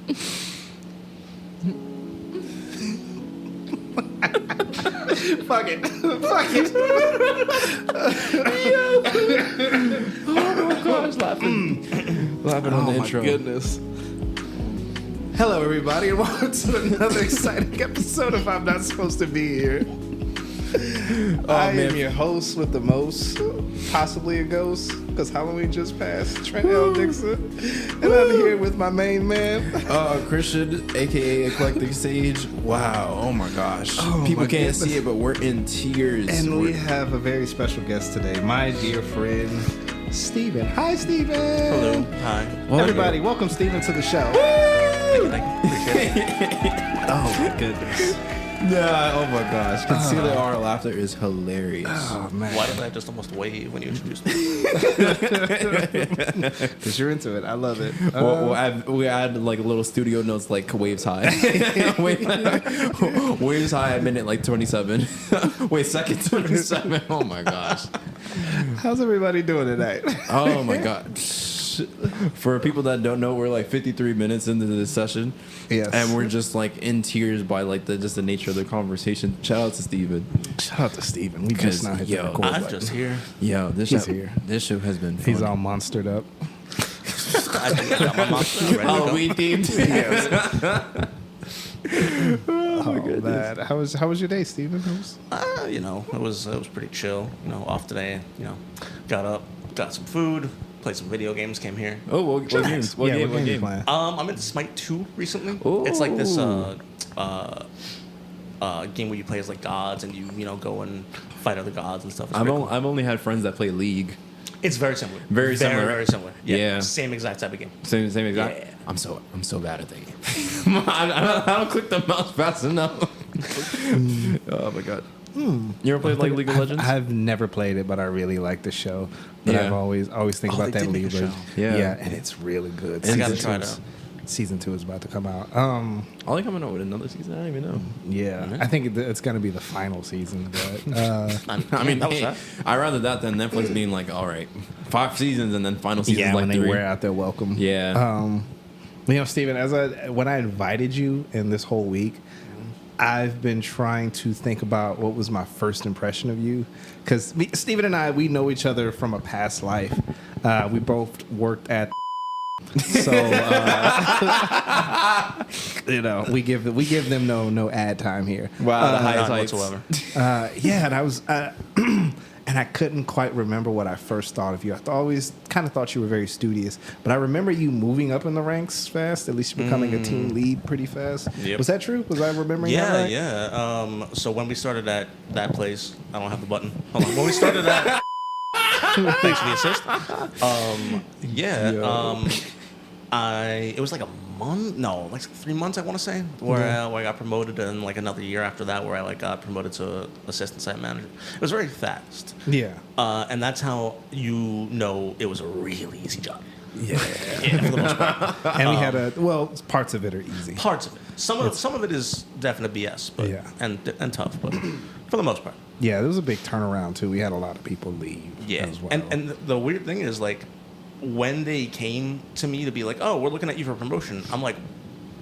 Fuck it. Fuck it. Oh my gosh, laughing on the intro. Oh my goodness. Hello, everybody, and welcome to another exciting episode of I'm Not Supposed to Be Here. I am your host with the most, possibly a ghost, because Halloween just passed, Trent Dickson. And I'm here with my main man. Christian, a.k.a. Eclectic Sage. Wow, oh my gosh. People can't see it, but we're in tears. And we have a very special guest today, my dear friend, Steven. Hi, Steven. Hello. Hi. Well, everybody, welcome Steven to the show. Thank you. Appreciate it. Oh, my goodness. Yeah, oh my gosh. Concealing our laughter is hilarious. Oh, man. Why did I just almost wave when you introduced me? Because you're into it. I love it. We add like little studio notes like waves high. Waves high at minute like 27. Wait, second 27. Oh my gosh. How's everybody doing tonight? Oh my god. For people that don't know, we're like 53 minutes into this session. Yes. And we're just like in tears by like the nature of the conversation. Shout out to Steven. Shout out to Steven. We just not hit the record I'm button. just here. Yo, this show has been fun. He's all monstered up. I got my monster ready to go. Halloween themed. Oh my goodness. Man. How was your day, Steven? It was pretty chill. Off today. Got up, got some food, played some video games, came here. Oh, what games? What game? I'm into Smite 2 recently. Ooh. It's like this game where you play as like gods and you go and fight other gods and stuff. I've only had friends that play League. It's very similar. Very similar. Very similar. Yeah. Same exact type of game. Same exact. Yeah. I'm so bad at that game. I don't click the mouse fast enough. Oh my god. You ever played like League of Legends? I've never played it, but I really like the show. But I've always think about that League of Legends. Yeah, and it's really good. I gotta try it out. Season 2 is about to come out. Are they coming out with another season? I don't even know. Yeah, I think it's going to be the final season. But I mean, I'd rather that than Netflix being like, all right, 5 seasons and then final season like when 3. they wear out their welcome. Yeah. Steven, when I invited you in this whole week, I've been trying to think about what was my first impression of you. Because Steven and I, we know each other from a past life. We both worked at... So, we give them no ad time here. Wow, the highest None heights. whatsoever. And I was... and I couldn't quite remember what I first thought of you. I always kind of thought you were very studious. But I remember you moving up in the ranks fast, at least becoming a team lead pretty fast. Yep. Was that true? Was I remembering that right? Yeah. So when we started at that place, I don't have the button. Hold on. When we started at... Thanks for the assist. It was like a month, no, like 3 months, I want to say, where I got promoted, and like another year after that, where I got promoted to assistant site manager. It was very fast. Yeah. And that's how it was a really easy job. Yeah. For the most part. And we had parts of it are easy. Parts of it. Some of it is definite BS, but and tough, but for the most part. Yeah, there was a big turnaround too. We had a lot of people leave. Yeah, as well. and the weird thing is, like, when they came to me to be like, "Oh, we're looking at you for promotion," I'm like,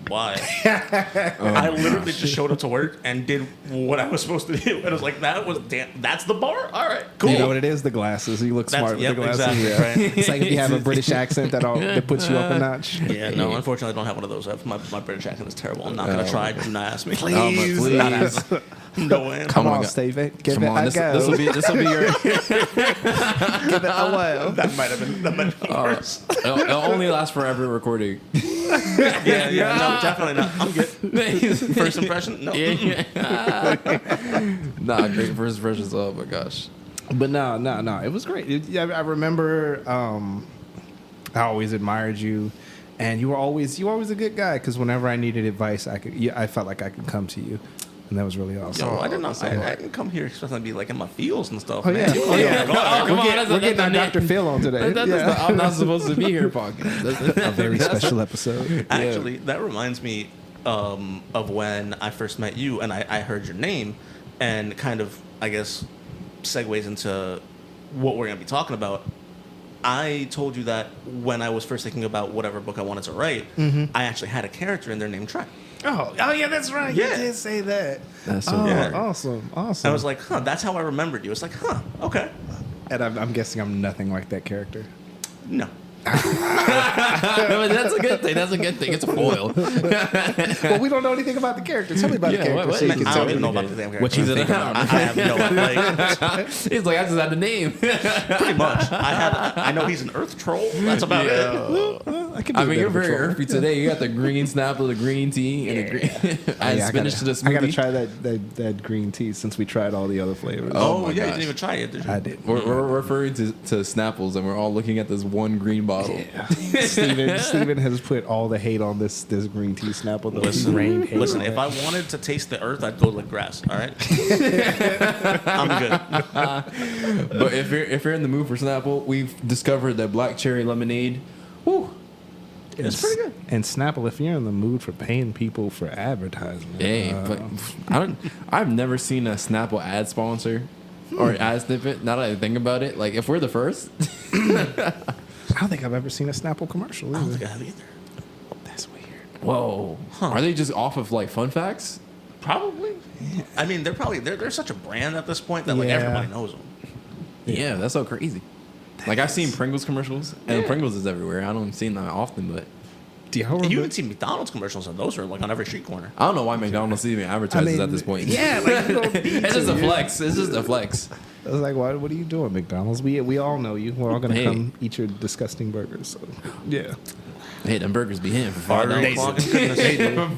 "Why?" I literally just showed up to work and did what I was supposed to do, and I was like, "That's the bar. All right, cool." You know what it is? The glasses. You look smart with the glasses. Exactly, yeah. right. It's like if you have a British accent that puts you up a notch. Yeah, no, unfortunately, I don't have one of those. My British accent is terrible. I'm not gonna try. Do not ask me. Please. Not ask me. No way. Come on, Steven. Give it a go. This will be your. Give it a whirl. That might have been worse. It'll only last for every recording. Yeah, no, definitely not. I'm good. First impression? No. Nah, great first impressions. Oh my gosh. But no, it was great. I remember I always admired you, and you were always a good guy, because whenever I needed advice, I felt like I could come to you. And that was really awesome. Yo, I did not. I didn't come here expecting to be like in my feels and stuff. Oh man. yeah. Come on, We're getting our Dr. Phil on today. I'm not supposed to be here, podcast. A very special episode. Actually, that reminds me of when I first met you, and I heard your name, and kind of, I guess, segues into what we're gonna be talking about. I told you that when I was first thinking about whatever book I wanted to write, I actually had a character in there named Trent. Oh, yeah, that's right. Yeah. You did say that. That's so Yeah. Awesome. I was like, that's how I remembered you. It's like, okay. And I'm guessing I'm nothing like that character. No. But that's a good thing. That's a good thing. It's a foil. Well, we don't know anything about the character. Tell me about the character. what so you is can I tell don't even me. know about the damn character. What you think about? I have no like, He's like, I just had the name. pretty much. I know he's an Earth troll. That's about it. I mean, you're very earthy today. You got the green Snapple, the green tea, and the green add spinach to the smoothie. I gotta try that green tea since we tried all the other flavors. Oh, my yeah, you gosh. didn't even try it, did you? I did. We're referring to Snapples, and we're all looking at this one green bottle. Steven has put all the hate on this green tea Snapple. Listen, if I wanted to taste the earth, I'd go lick grass. All right, I'm good. But if you're in the mood for Snapple, we've discovered that black cherry lemonade. Woo! It's pretty good. And Snapple, if you're in the mood for paying people for advertising, But I've never seen a Snapple ad sponsor or ad snippet. Now that I think about it, like if we're the first, I don't think I've ever seen a Snapple commercial I don't either. think I have either. That's weird. whoa, are they just off of like fun facts? Probably. Yeah. I mean, they're such a brand at this point that like Yeah. everybody knows them. Yeah, that's so crazy. Like I've seen Pringles commercials, and Pringles is everywhere. I don't see them that often, but Do y'all remember? You even see McDonald's commercials, and those are like on every street corner. I don't know why McDonald's even advertises at this point. Yeah, like you don't need It's just to. a flex. It's just a flex. I was like, what are you doing, McDonald's? We all know you. We're all gonna Hey. come eat your disgusting burgers. So yeah. Hey, them burgers be hitting for $5. Clogging goodness.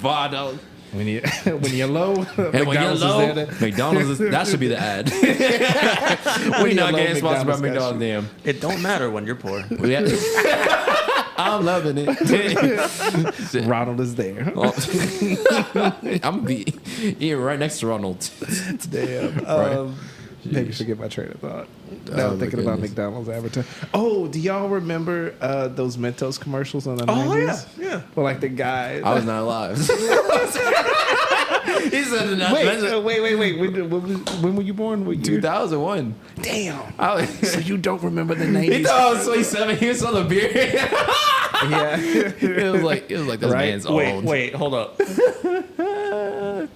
For $5. When you when you're low, Hey, when you're McDonald's low, is there to- McDonald's is, that should be the ad. We're you're not low, getting sponsored by McDonald's got McDonald's, damn. It don't matter when you're poor. Yeah. I'm loving it. Ronald is there. I'm be right next to Ronald. Damn. Maybe forget my train of thought. Now I'm my thinking about goodness. McDonald's advertising. Oh, do y'all remember those Mentos commercials on the Oh 90s? yeah. Well, like the guy. I was not alive. He said Wait. When were you born? What year? 2001. Damn. So you don't remember the 90s? He thought I was 27. He was on the beer. Yeah. It was like this Right? man's old. Wait, hold up. I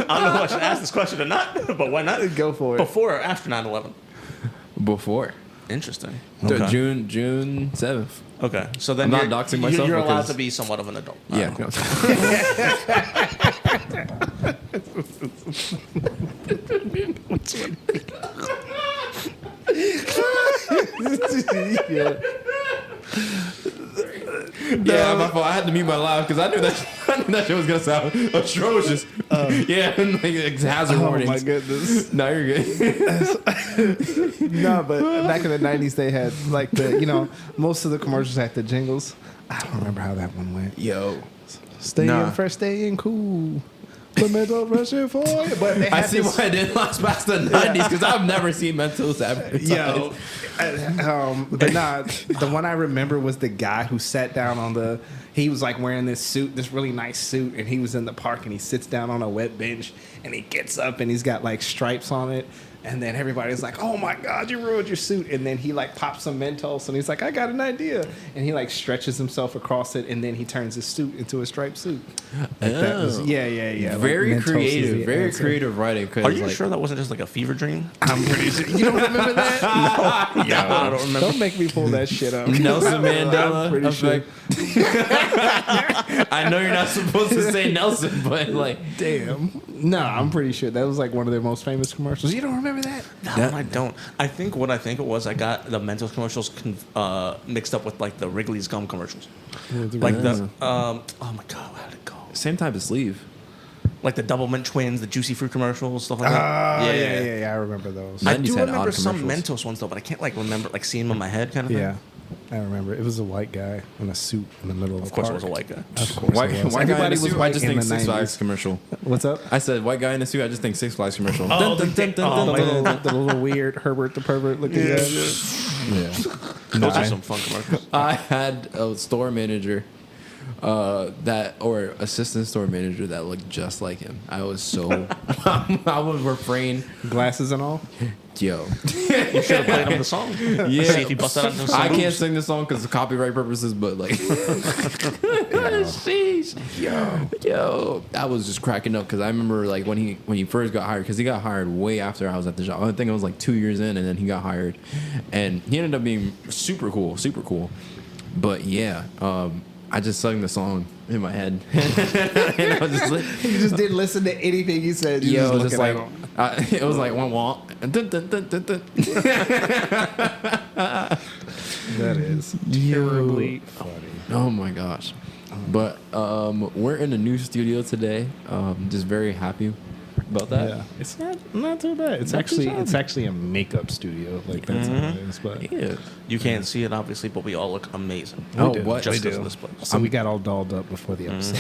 don't know if I should ask this question or not, but why not? Go for it. Before or after 9/11? Before. Interesting. June 7th. Okay, so then I'm not doxing myself You're allowed because- to be somewhat of an adult. Yeah. Yeah. Yeah, my fault. I had to mute my laugh because I knew that shit was gonna sound atrocious. Yeah, like hazard Oh warnings. my goodness. No, you're good. No, but back in the 90s, they had like most of the commercials had the jingles. I don't remember how that one went. Yo, Stay Nah. in fresh, stay in cool. Pimento rushing for you. But they I had see this- why I didn't last past the 90s because I've never seen Mentos advertised. Yo, but nah, the one I remember was the guy who sat down on he was like wearing this suit, this really nice suit, and he was in the park and he sits down on a wet bench and he gets up and he's got like stripes on it. And then everybody's like, "Oh my God, you ruined your suit!" And then he like pops some Mentos, and he's like, "I got an idea!" And he like stretches himself across it, and then he turns his suit into a striped suit. Like that was, yeah. Like Very Mentos is creative, the very answer. creative writing. Are you sure that wasn't just like a fever dream? I'm pretty sure. You don't remember that? No, I don't remember. Don't make me pull that shit up. Nelson I'm Mandela pretty sure. effect? I know you're not supposed to say Nelson, but like, Damn. No, I'm pretty sure that was like one of their most famous commercials. You don't remember that? No, I don't. I think what I think it was, I got the Mentos commercials mixed up with like the Wrigley's gum commercials. Like the oh my God, how did it go? same type of sleeve. Like the Double Mint Twins, the Juicy Fruit commercials, stuff like that. Yeah. I remember those. I 90s do had remember odd some commercials. Mentos ones though, but I can't like remember like seeing them in my head kind of thing. Yeah, I remember. It was a white guy in a suit in the middle of Of course, it park. was a white guy. Of course, White, it was. white guy in a Everybody was suit. I white just in think the Six 90s. Flags commercial. What's up? I said white guy in a suit. I just think Six Flags commercial. Oh, Dun, dun, dun, dun, my dun, dun. The little weird Herbert the pervert looking guy. Those are some fun commercials. I had a store manager that or assistant store manager that looked just like him. I was so I would refrain. Glasses and all. Yo, You should have played him the song. yeah. See if he bust out into some I can't moves. sing the song because of copyright purposes, but like, sheesh. Yo, I was just cracking up because I remember like when he first got hired, because he got hired way after I was at the job. I think it was like 2 years in, and then he got hired, and he ended up being super cool. But yeah, I just sung the song in my head, and I was just like, You just didn't listen to anything he said. You yo, just just like it was like one walk, and dun, dun, dun, dun, dun. that is terribly funny. Oh my gosh. But we're in a new studio today. Just very happy about that. Yeah, it's not too bad. It's actually a makeup studio. Like that's all it is. But Yeah. You can't see it, obviously, but we all look amazing. Oh, do. what? Just We as do. in this place. So we got all dolled up before the episode,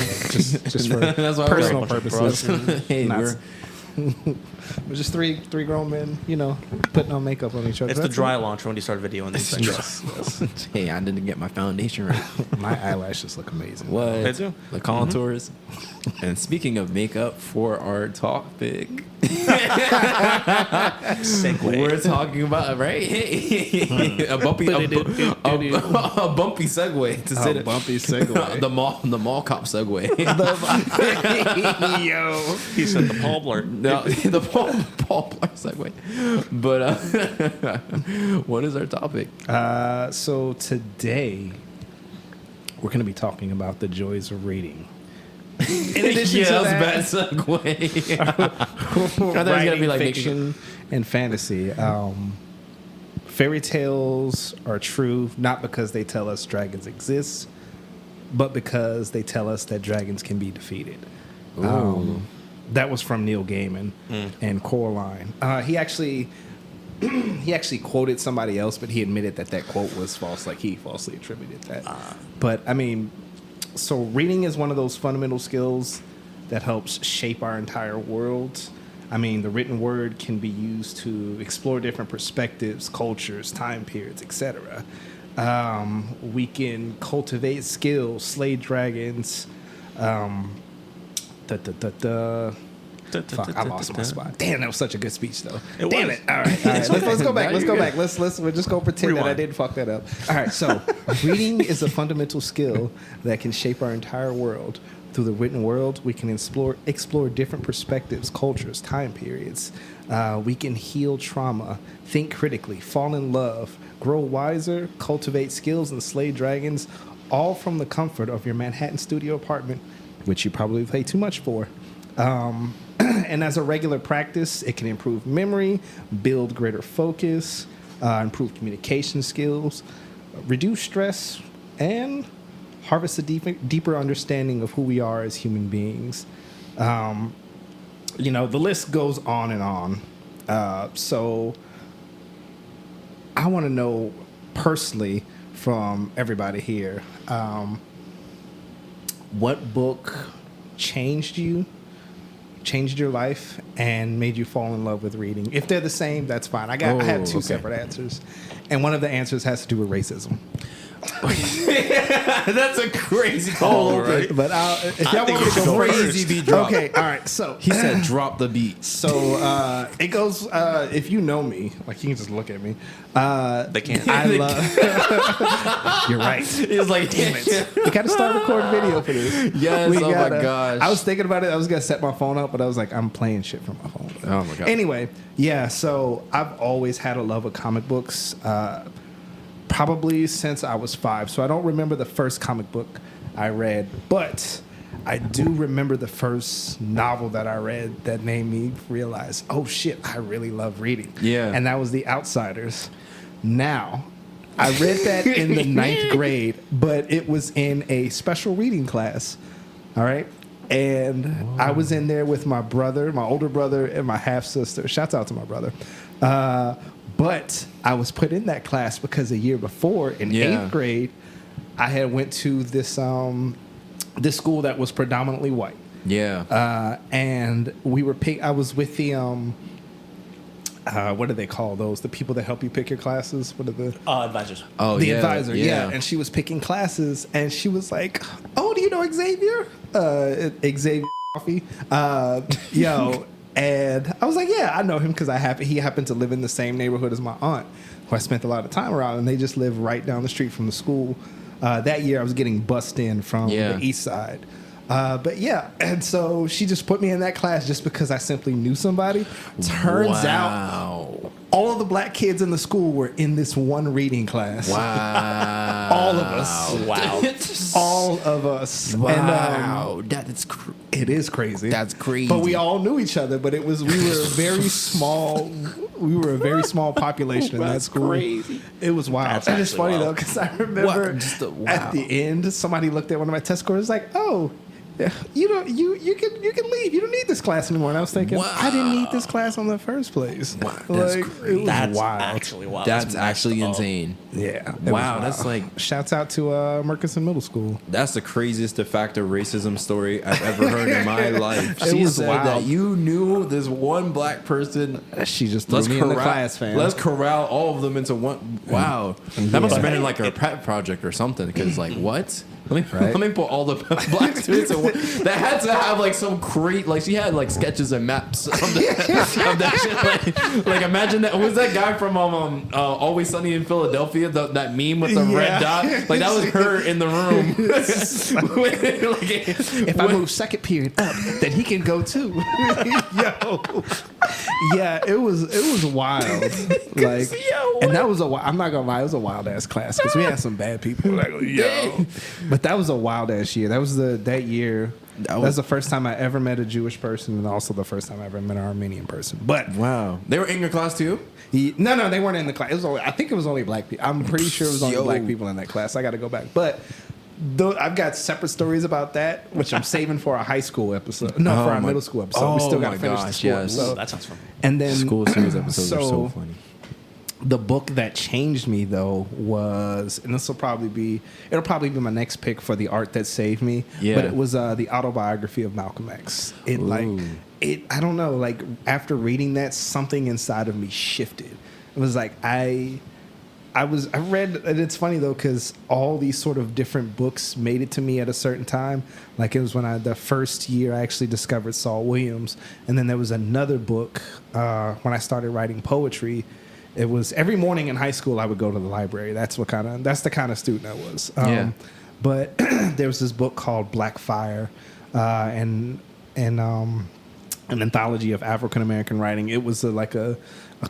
just for That's why personal we're- purposes. Hey, Not- We're just three grown men, putting on makeup on each other. It's the That's dry it. launch when you start videoing these things. Yes. hey, I didn't get my foundation right. My eyelashes look amazing. What? They do. The contours. And speaking of makeup, for our topic, Segue. we're talking about a bumpy segue to say A that- bumpy segue. the mall cop segue. Yo. He said the Paul blurt. No, the Paul Blart segue. But what is our topic? So today we're going to be talking about the joys of reading. In addition yeah, to that was a bad segue. I thought it was gonna be like fiction and fantasy. Fairy tales are true not because they tell us dragons exist, but because they tell us that dragons can be defeated. That was from Neil Gaiman and Coraline. He actually quoted somebody else, but he admitted that quote was false. Like he falsely attributed that. But I mean, so reading is one of those fundamental skills that helps shape our entire world. I mean, the written word can be used to explore different perspectives, cultures, time periods, etc. We can cultivate skills, slay dragons. Fuck, I lost my spot. Damn, that was such a good speech, though. Damn it. All right. Let's go back. We'll just go pretend that I didn't fuck that up. All right. So, reading is a fundamental skill that can shape our entire world. Through the written world, we can explore different perspectives, cultures, time periods. We can heal trauma, think critically, fall in love, grow wiser, cultivate skills, and slay dragons, all from the comfort of your Manhattan studio apartment, which you probably pay too much for. And as a regular practice, it can improve memory, build greater focus, improve communication skills, reduce stress, and harvest a deeper understanding of who we are as human beings. The list goes on and on. So I want to know personally from everybody here, what book changed your life, and made you fall in love with reading? If they're the same, that's fine. I have two separate answers, and one of the answers has to do with racism. That's a crazy call, right? But if y'all want me to go crazy beat drop. Okay, all right. So He said, "Drop the beat." So it goes. If you know me, like you can just look at me. They can't. I love. You're right. He was like, Damn it. We got to start recording video for this. Yes. We Oh my gotta- gosh. I was thinking about it. I was gonna set my phone up, but I was like, I'm playing shit from my phone. Oh my god. Anyway, yeah. So I've always had a love of comic books. Probably since I was 5. So I don't remember the first comic book I read, but I do remember the first novel that I read that made me realize, oh shit, I really love reading. Yeah. And that was The Outsiders. Now, I read that in the 9th grade, but it was in a special reading class. All right. And I was in there with my brother, my older brother, and my half sister. Shouts out to my brother. But I was put in that class because a year before, in 8th grade, I had went to this this school that was predominantly white. Yeah. And we were I was with the what do they call those? The people that help you pick your classes. What are the Advisors. Oh, the yeah. advisor? Yeah. And she was picking classes, and she was like, "Oh, the you know Xavier? Xavier Coffee. Yo. And I was like, yeah, I know him because he happened to live in the same neighborhood as my aunt, who I spent a lot of time around, and they just live right down the street from the school. That year, I was getting bussed in from the east side. But yeah, and so she just put me in that class just because I simply knew somebody. Turns out all of the black kids in the school were in this one reading class. Wow. All of us. Wow. All of us. Wow. And, it is crazy. That's crazy. But we all knew each other, but we were a very small population in that school. Crazy. It was wild. And it's funny though, because I remember at the end, somebody looked at one of my test scores like, oh, you can leave. You don't need this class anymore. And I was thinking, I didn't need this class in the first place. Wow, that's crazy. That's wild. actually wild. That's actually insane. Yeah. Wow, that's like shouts out to Murkison Middle School. That's the craziest de facto racism story I've ever heard in my life. It was wild. That you knew this one black person. She just threw me in the class, fam. Let's corral all of them into one. Wow, that must have been like a pet project or something. Because like what? Let me put all the black students in one. That had to have like some like she had like sketches and maps of that shit. Like imagine that. Was that guy from Always Sunny in Philadelphia? That meme with the red dot. Like that was her in the room. If I move second period up, then he can go too. Yo, yeah, it was wild. Like, and that was I'm not gonna lie, it was a wild ass class because we had some bad people. Like, yo. But that was a wild ass year. That was that year. That was the first time I ever met a Jewish person, and also the first time I ever met an Armenian person. But wow, they were in your class too? No, they weren't in the class. I think it was only black people. I'm pretty sure it was only black people in that class. I got to go back, but. I've got separate stories about that, which I'm saving for a high school episode. No, for our middle school episode. We still got to finish the school episode. That sounds fun. And then school series episodes are so funny. The book that changed me though was, and it'll probably be my next pick for the art that saved me. Yeah. But it was the autobiography of Malcolm X. I don't know, like after reading that, something inside of me shifted. It was like I read, and it's funny though, because all these sort of different books made it to me at a certain time. Like it was when the first year I actually discovered Saul Williams. And then there was another book when I started writing poetry. It was every morning in high school I would go to the library. That's the kind of student I was. But there was this book called Black Fire, and an anthology of African American writing. It was like a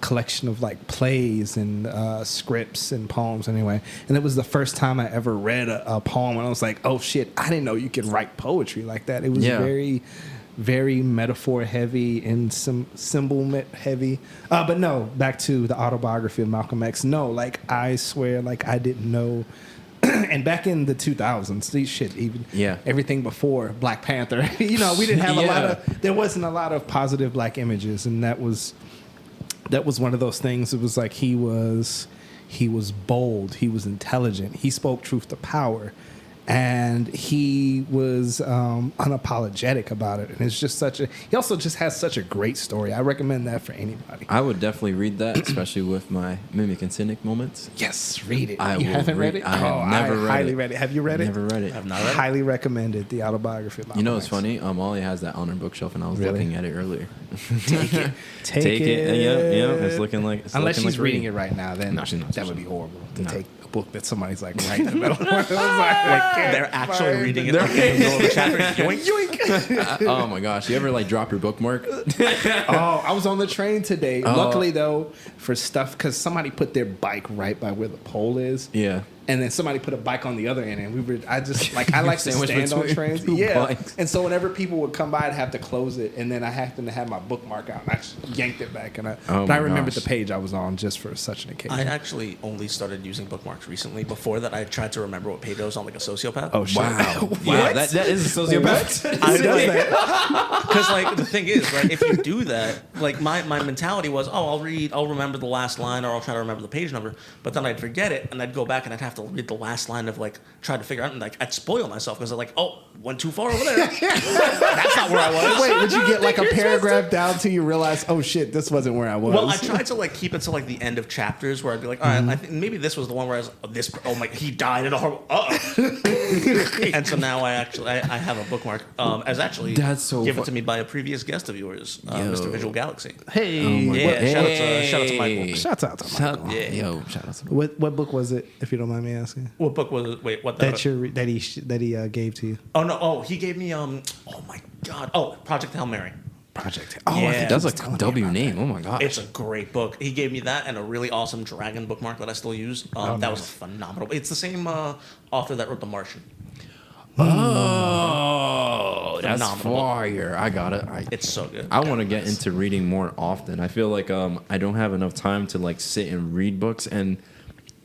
collection of like plays and scripts and poems anyway. And it was the first time I ever read a poem, and I was like, oh shit, I didn't know you could write poetry like that. It was very, very metaphor heavy and symbol heavy. But no, back to the autobiography of Malcolm X. No, like I swear, like I didn't know. And back in the 2000s, everything before Black Panther, we didn't have there wasn't a lot of positive black images, and that was one of those things. It was like he was bold, he was intelligent, he spoke truth to power, and he was unapologetic about it. And it's just he also just has such a great story. I recommend that for anybody. I would definitely read that, especially with my mimic and cynic moments. Yes, read it. You haven't read it? I have never read it. Have you read it? Never read it. I've not read it. Highly recommended the autobiography of Malcolm It's funny. Amalia has that on her bookshelf, and I was looking at it earlier. Take it. Take it. Yeah. It's looking like. Unless she's reading it right now, then no, she's not. That would be horrible to take a book that somebody's like right in the middle. They're actually reading it in the middle of the chapter. Yoink, yoink. Oh my gosh! You ever like drop your bookmark? I was on the train today. Luckily though, for stuff, because somebody put their bike right by where the pole is. Yeah. And then somebody put a bike on the other end, and I like to stand on trains. Yeah. Bikes. And so whenever people would come by, I'd have to close it, and then I happened to have my bookmark out, and I just yanked it back, and I remembered the page I was on just for such an occasion. I actually only started using bookmarks recently. Before that, I tried to remember what page I was on, like a sociopath. Oh shit! Wow. Yeah, that is a sociopath. Because like the thing is, right? If you do that, like my mentality was, I'll remember the last line, or I'll try to remember the page number, but then I'd forget it, and I'd go back and I'd have have to read the last line of like try to figure out, and like I'd spoil myself because I'm like, oh, went too far over there. That's not where I was. Wait, would you get like a paragraph down till you realize, oh shit, this wasn't where I was? Well, I tried to like keep it to like the end of chapters where I'd be like, all right, I think maybe this was the one where I was oh my, he died in a horrible. And so now I have a bookmark. As actually That's so given to me by a previous guest of yours, Mr. Visual Galaxy. Hey, Shout out to Michael. Shout out to Michael. Shout out to What book was it, if you don't mind me asking? What book was it? Wait, what? That he gave to you? Oh no! Oh, he gave me oh my god! Oh, Project Hail Mary. Project. Oh, I yeah. think That's he was a telling me W about name. that. Oh my god. It's a great book. He gave me that and a really awesome dragon bookmark that I still use. That was phenomenal. It's the same author that wrote The Martian. Oh, that's Phenomenal. fire. I got it. It's so good. I want to get into reading more often. I feel like I don't have enough time to like sit and read books. And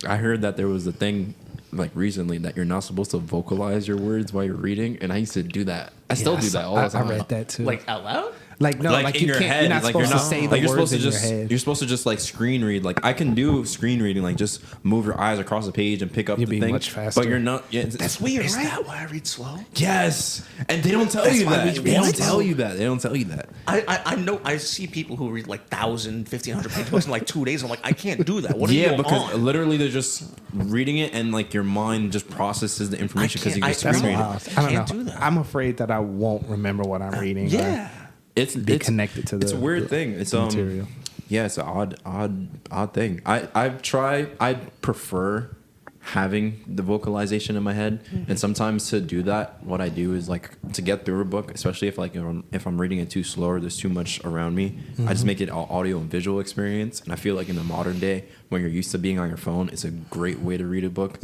I heard that there was a thing like recently that you're not supposed to vocalize your words while you're reading. And I used to do that. I still do that all the time. I read that too. Like out loud? Like no, like in you your can't. head, You're not like supposed to say the like you're words supposed to in just your head. you're supposed to just like screen read. Like I can do screen reading, like just move your eyes across the page and pick up You're the being thing. much faster. But you're not. Yeah, that's weird, Is right? that why I read slow? Yes, and they don't tell That's you why that. we They don't read tell you that. They don't tell you that. I know I see people who read like 1,000, 1,500 page books in like 2 days. I'm like, I can't do that. What are you because on? literally they're just reading it and like your mind just processes the information because you I can can't- screen that's read it. wild. I don't can't know. do that. I'm afraid that I won't remember what I'm reading. Yeah. It's connected to It's the- a weird the- thing. It's the material. Yeah, it's an odd thing. I prefer having the vocalization in my head, and sometimes to do that, what I do is like to get through a book, especially if I'm reading it too slow or there's too much around me, I just make it an audio and visual experience. And I feel like in the modern day, when you're used to being on your phone, it's a great way to read a book.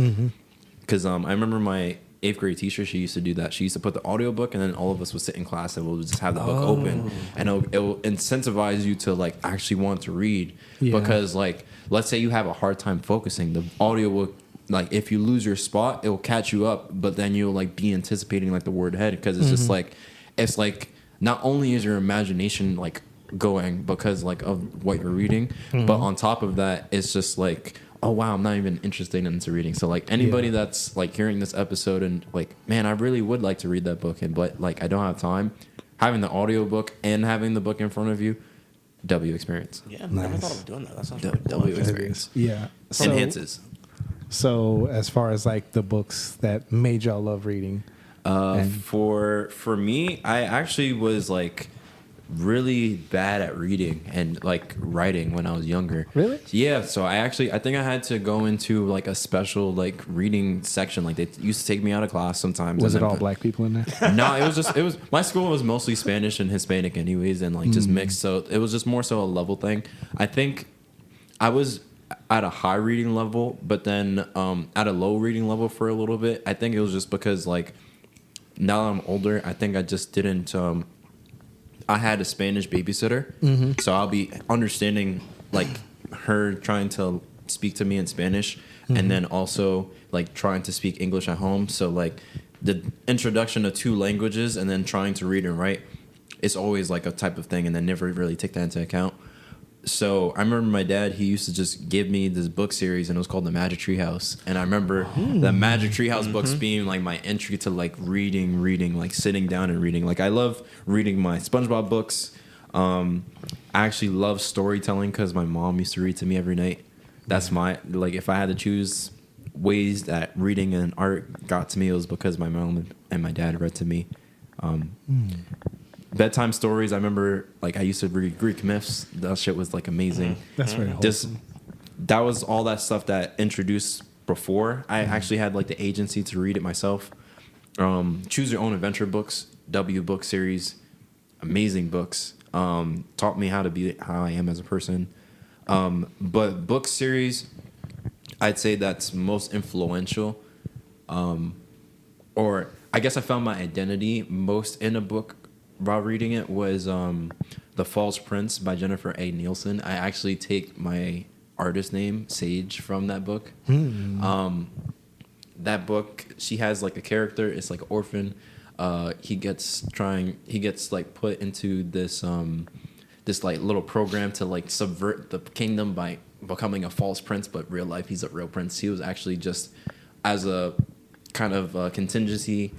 Because I remember my 8th grade teacher, she used to do that. She used to put the audiobook and then all of us would sit in class and we'll just have the book open, and it'll incentivize you to like actually want to read. Yeah. Because like let's say you have a hard time focusing, the audio will, like if you lose your spot, it will catch you up, but then you'll like be anticipating like the word ahead, because it's just like, it's like not only is your imagination like going because like of what you're reading, but on top of that, it's just like, oh wow, I'm not even interested into reading. So like anybody that's like hearing this episode and like, man, I really would like to read that book, but like I don't have time, having the audio book and having the book in front of you, W experience. Yeah, never Nice. thought of doing that. That sounds really cool. W experience. Yeah. Enhances. So as far as like the books that made y'all love reading, For me, I actually was like really bad at reading and like writing when I was younger. Really? Yeah. So I think I had to go into like a special like reading section. Like they used to take me out of class sometimes. was and it then all put- black people in there? No, it was my school was mostly Spanish and Hispanic anyways, and like just mixed. So it was just more so a level thing. I think I was at a high reading level, but then at a low reading level for a little bit. I think it was just because like now that I'm older, I think I just didn't. I had a Spanish babysitter, so I'll be understanding like her trying to speak to me in Spanish, and then also like trying to speak English at home. So like the introduction to two languages and then trying to read and write, it's always like a type of thing, and then never really take that into account. So I remember my dad, he used to just give me this book series, and it was called The Magic Tree House. And I remember the Magic Tree House books being like my entry to like reading, like sitting down and reading. Like I love reading my SpongeBob books. I actually love storytelling because my mom used to read to me every night. That's my, like if I had to choose ways that reading and art got to me, it was because my mom and my dad read to me. Bedtime stories, I remember like I used to read Greek myths. That shit was like amazing. That's very wholesome. That was all that stuff that introduced before. I actually had like the agency to read it myself. Choose Your Own Adventure books, W book series, amazing books. Taught me how to be how I am as a person. But book series, I'd say that's most influential. Or I guess I found my identity most in a book while reading it was The False Prince by Jennifer A. Nielsen. I actually take my artist name, Sage, from that book. That book, she has like a character, it's like orphan. He gets like put into this this like little program to like subvert the kingdom by becoming a false prince, but real life he's a real prince. He was actually just as a kind of contingency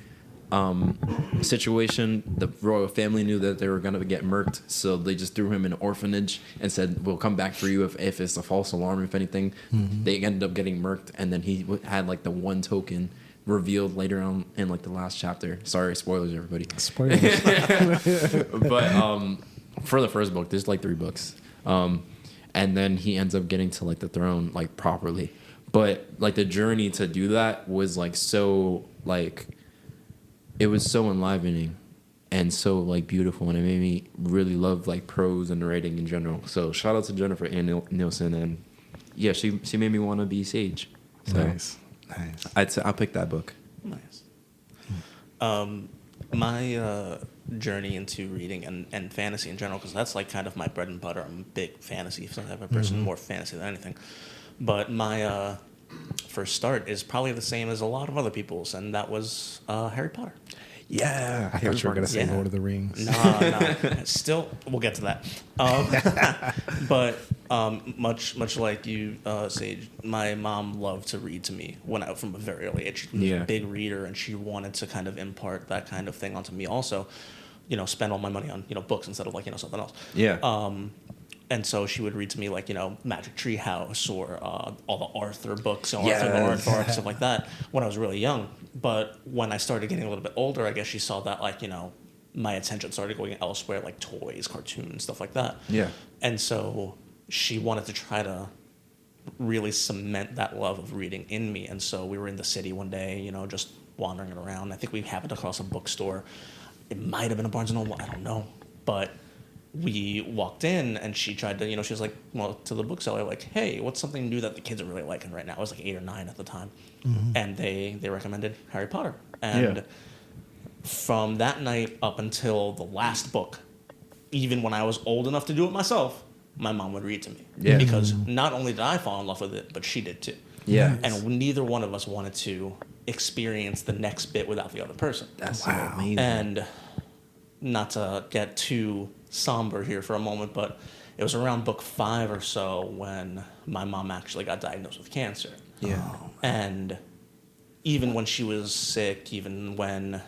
situation, the royal family knew that they were going to get murked, so they just threw him in an orphanage and said, we'll come back for you if it's a false alarm, if anything. They ended up getting murked, and then he had like the one token revealed later on in like the last chapter. Sorry, spoilers, everybody. Spoilers. But for the first book, there's like 3 books. And then he ends up getting to like the throne like properly. But like the journey to do that was like so like it was so enlivening and so like beautiful, and it made me really love like prose and writing in general. So shout out to Jennifer Ann Nielsen, and yeah, she made me want to be Sage. So Nice. I'll pick that book. Nice. My journey into reading and fantasy in general, because that's like kind of my bread and butter. I'm a big fantasy type of person, more fantasy than anything. But my first start is probably the same as a lot of other people's, and that was Harry Potter. Yeah, I thought you were going to say Yeah. Lord of the Rings. Nah. Still, we'll get to that. But much like you, Sage, my mom loved to read to me from a very early age. She was a big reader, and she wanted to kind of impart that kind of thing onto me also. Spend all my money on, books instead of like, something else. Yeah. And so she would read to me like, Magic Tree House or all the Arthur books, Arthur Yes. the Aardvark, stuff like that when I was really young. But when I started getting a little bit older, I guess she saw that like, my attention started going elsewhere, like toys, cartoons, stuff like that. Yeah. And so she wanted to try to really cement that love of reading in me. And so we were in the city one day, just wandering around. I think we happened across a bookstore. It might have been a Barnes & Noble, I don't know. But we walked in, and she tried to, she was like, well, to the bookseller, like, hey, what's something new that the kids are really liking right now? I was like 8 or 9 at the time. And they recommended Harry Potter. And from that night up until the last book, even when I was old enough to do it myself, my mom would read to me. Yeah. Because not only did I fall in love with it, but she did too. Yeah. And neither one of us wanted to experience the next bit without the other person. That's so amazing. And not to get too somber here for a moment, but it was around book 5 or so when my mom actually got diagnosed with cancer. Yeah. And even when she was sick, even when,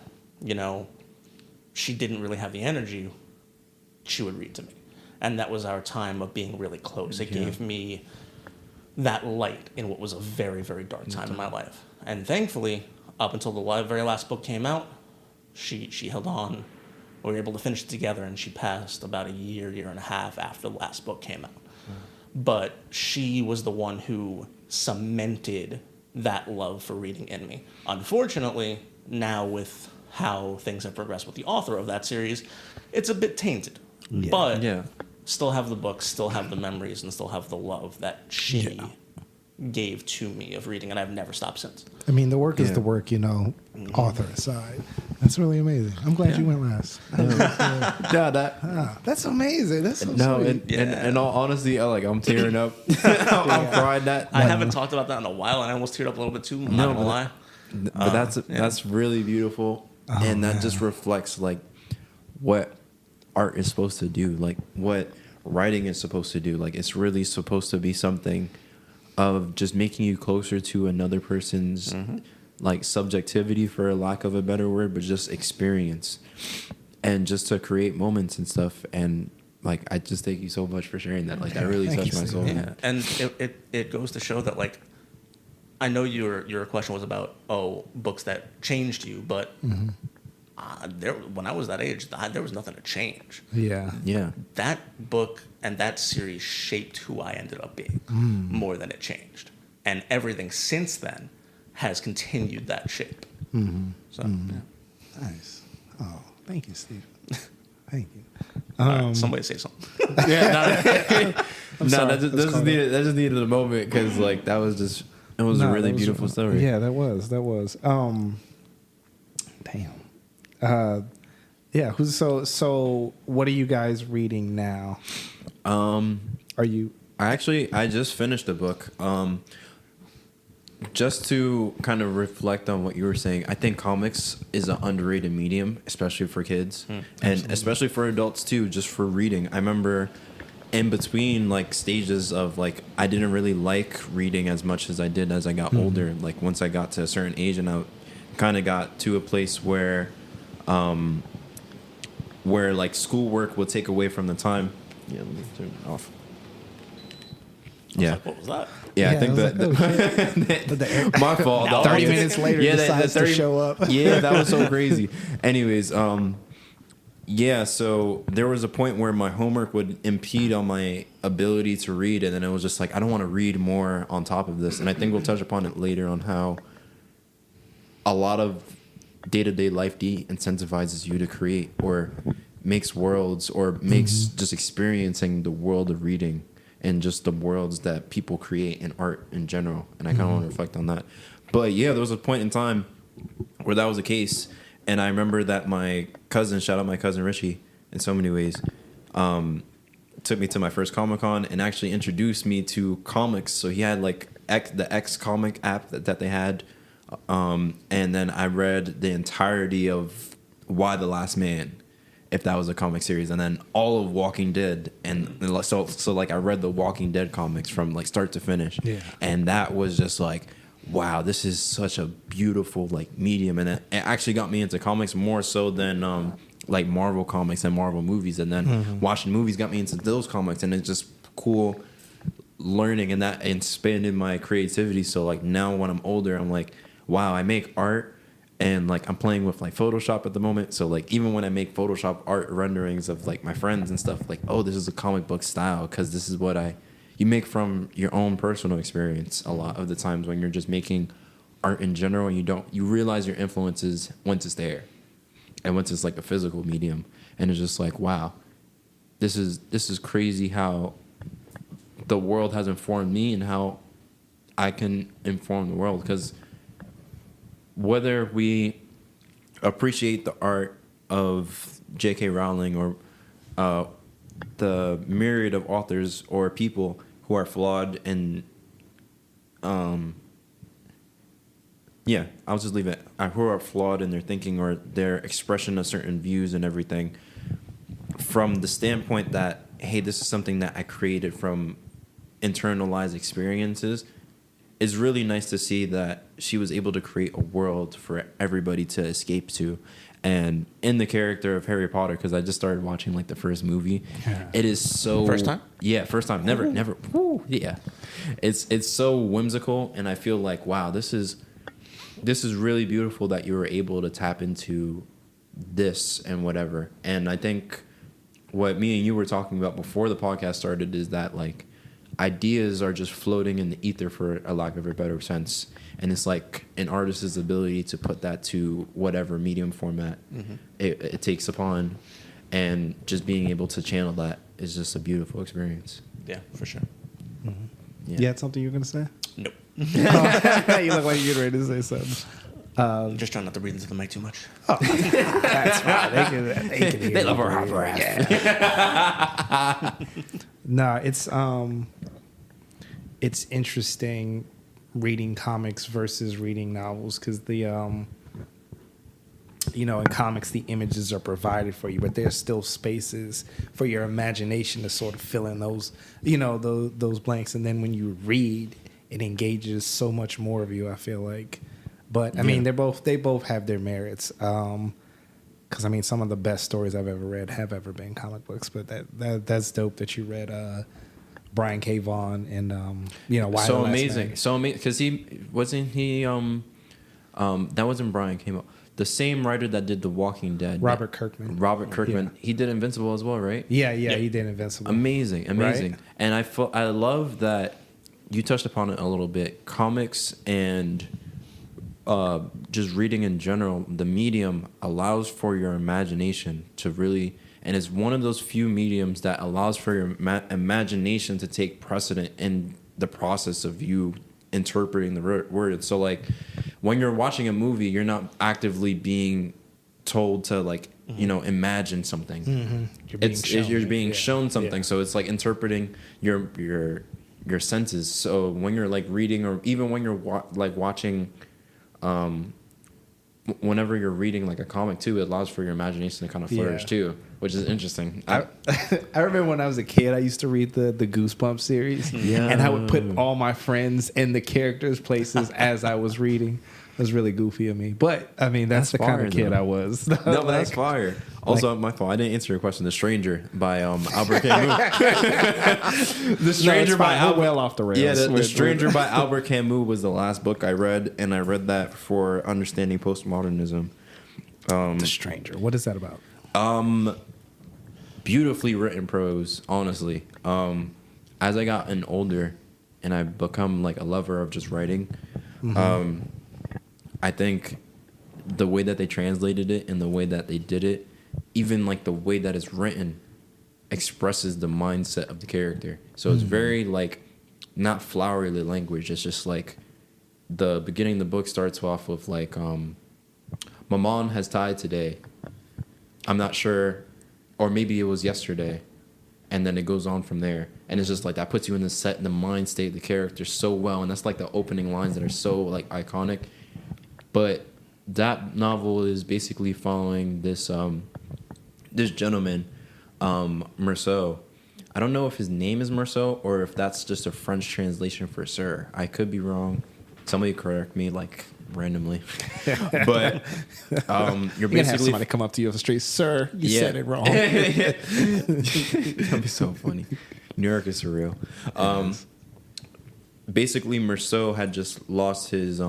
she didn't really have the energy, she would read to me. And that was our time of being really close. It gave me that light in what was a very, very dark time in my life. And thankfully, up until the very last book came out, she held on. We were able to finish it together, and she passed about a year and a half after the last book came out. But she was the one who cemented that love for reading in me. Unfortunately, now with how things have progressed with the author of that series, it's a bit tainted. Yeah. But still have the books, still have the memories, and still have the love that she gave to me of reading, and I've never stopped since. I mean, the work is the work, author aside. That's really amazing. I'm glad you went last. That's amazing. That's so sweet. And in all honesty, I'm tearing up. I'm crying that. I haven't talked about that in a while, and I almost teared up a little bit too. I'm not gonna lie. But that's really beautiful, and that just reflects like what art is supposed to do, like what writing is supposed to do. Like it's really supposed to be something of just making you closer to another person's like subjectivity, for a lack of a better word, but just experience, and just to create moments and stuff. And like I just thank you so much for sharing that. Like that really touched my soul. Yeah. And it goes to show that like I know your question was about books that changed you, but when I was that age, there was nothing to change. Yeah. That book and that series shaped who I ended up being more than it changed, and everything since then has continued that shape. So yeah. Nice. Oh, thank you, Steve. Thank you. All right, somebody say something. That just called needed a moment, because like it was a really beautiful story. Yeah, that was. Damn. Yeah. So what are you guys reading now? Are you? I just finished a book. Just to kind of reflect on what you were saying, I think comics is an underrated medium, especially for kids, and especially for adults too, just for reading. I remember in between like stages of like I didn't really like reading as much as I did as I got older. Like once I got to a certain age, and I kind of got to a place where like schoolwork would take away from the time. Yeah, let me turn it off. Yeah. Like, what was that? Yeah, I Yeah, think I was that my fault. Now 30 minutes later, decides to show up. Yeah, that was so crazy. Anyways, yeah, so there was a point where my homework would impede on my ability to read, and then it was just like I don't want to read more on top of this. And I think we'll touch upon it later on how a lot of day-to-day life de-incentivizes you to create or makes worlds or makes just experiencing the world of reading and just the worlds that people create in art in general. And I kind of want to reflect on that. But yeah, there was a point in time where that was the case. And I remember that my cousin, shout out my cousin Richie in so many ways, took me to my first Comic-Con and actually introduced me to comics. So he had like the X comic app that they had. And then I read the entirety of Why the Last Man, if that was a comic series, and then all of Walking Dead. And so like I read the Walking Dead comics from like start to finish. Yeah. And that was just like, wow, this is such a beautiful like medium, and it actually got me into comics more so than like Marvel comics and Marvel movies, and then watching movies got me into those comics, and it's just cool learning, and that expanded my creativity. So like now when I'm older, I'm like, wow, I make art, and like I'm playing with like Photoshop at the moment. So like even when I make Photoshop art renderings of like my friends and stuff, like, oh, this is a comic book style because this is what you make from your own personal experience a lot of the times when you're just making art in general, and you realize your influences once it's there and once it's like a physical medium, and it's just like, wow, this is crazy how the world has informed me and how I can inform the world. Because whether we appreciate the art of J.K. Rowling or the myriad of authors or people who are flawed and I'll just leave it. Who are flawed in their thinking or their expression of certain views and everything, from the standpoint that, hey, this is something that I created from internalized experiences, it's really nice to see that she was able to create a world for everybody to escape to. And in the character of Harry Potter, because I just started watching like the first movie, it is so First time? Yeah, first time. Never. Woo, yeah, it's so whimsical, and I feel like, wow, this is really beautiful that you were able to tap into this and whatever. And I think what me and you were talking about before the podcast started is that like ideas are just floating in the ether, for a lack of a better sense. And it's like an artist's ability to put that to whatever medium format it takes upon, and just being able to channel that is just a beautiful experience. Yeah, for sure. Yeah. You had something you were going to say? Nope. You look like you're getting ready to say something. Just trying not to breathe into the mic too much. That's fine. They can hear They love our hot breath. No, it's interesting reading comics versus reading novels, because in comics the images are provided for you, but there's still spaces for your imagination to sort of fill in those those blanks, and then when you read, it engages so much more of you, I feel like. But I mean, they both have their merits, because I mean, some of the best stories I've ever read have ever been comic books. But that's dope that you read Brian K. Vaughan and Why so the Last amazing, Man. so amazing, because he that wasn't Brian K. Vaughan. The same writer that did The Walking Dead, Robert Kirkman. Yeah. He did Invincible as well, right? Yeah, he did Invincible. Amazing. Right? And I love that you touched upon it a little bit. Comics and just reading in general, the medium allows for your imagination to really, and it's one of those few mediums that allows for your imagination to take precedent in the process of you interpreting the word. So like when you're watching a movie, you're not actively being told to like imagine something. You're being shown something. So it's like interpreting your senses. So when you're like reading, or even when you're watching whenever you're reading like a comic too, it allows for your imagination to kind of flourish too, which is interesting. I remember when I was a kid, I used to read the Goosebumps series, and I would put all my friends and the characters' places as I was reading. It was really goofy of me, but I mean that's the kind of kid I was. No, but that's fire. Also, my fault. I didn't answer your question. The Stranger by Albert Camus. The Stranger by Albert. Well off the rails. Yeah, the Stranger by Albert Camus was the last book I read, and I read that for understanding postmodernism. The Stranger. What is that about? Beautifully written prose. Honestly, as I gotten older, and I've become like a lover of just writing. I think the way that they translated it and the way that they did it, even like the way that it's written, expresses the mindset of the character. So it's very like not flowery language. It's just like the beginning of the book starts off with like, my mom has died today. I'm not sure, or maybe it was yesterday. And then it goes on from there. And it's just like that puts you in the mind state of the character so well. And that's like the opening lines that are so like iconic. But that novel is basically following this this gentleman, Meursault. I don't know if his name is Meursault or if that's just a French translation for sir. I could be wrong. Somebody correct me like randomly. But you're basically have somebody come up to you on the street, sir. You said it wrong. That'd be so funny. New York is surreal. Basically, Meursault had just lost his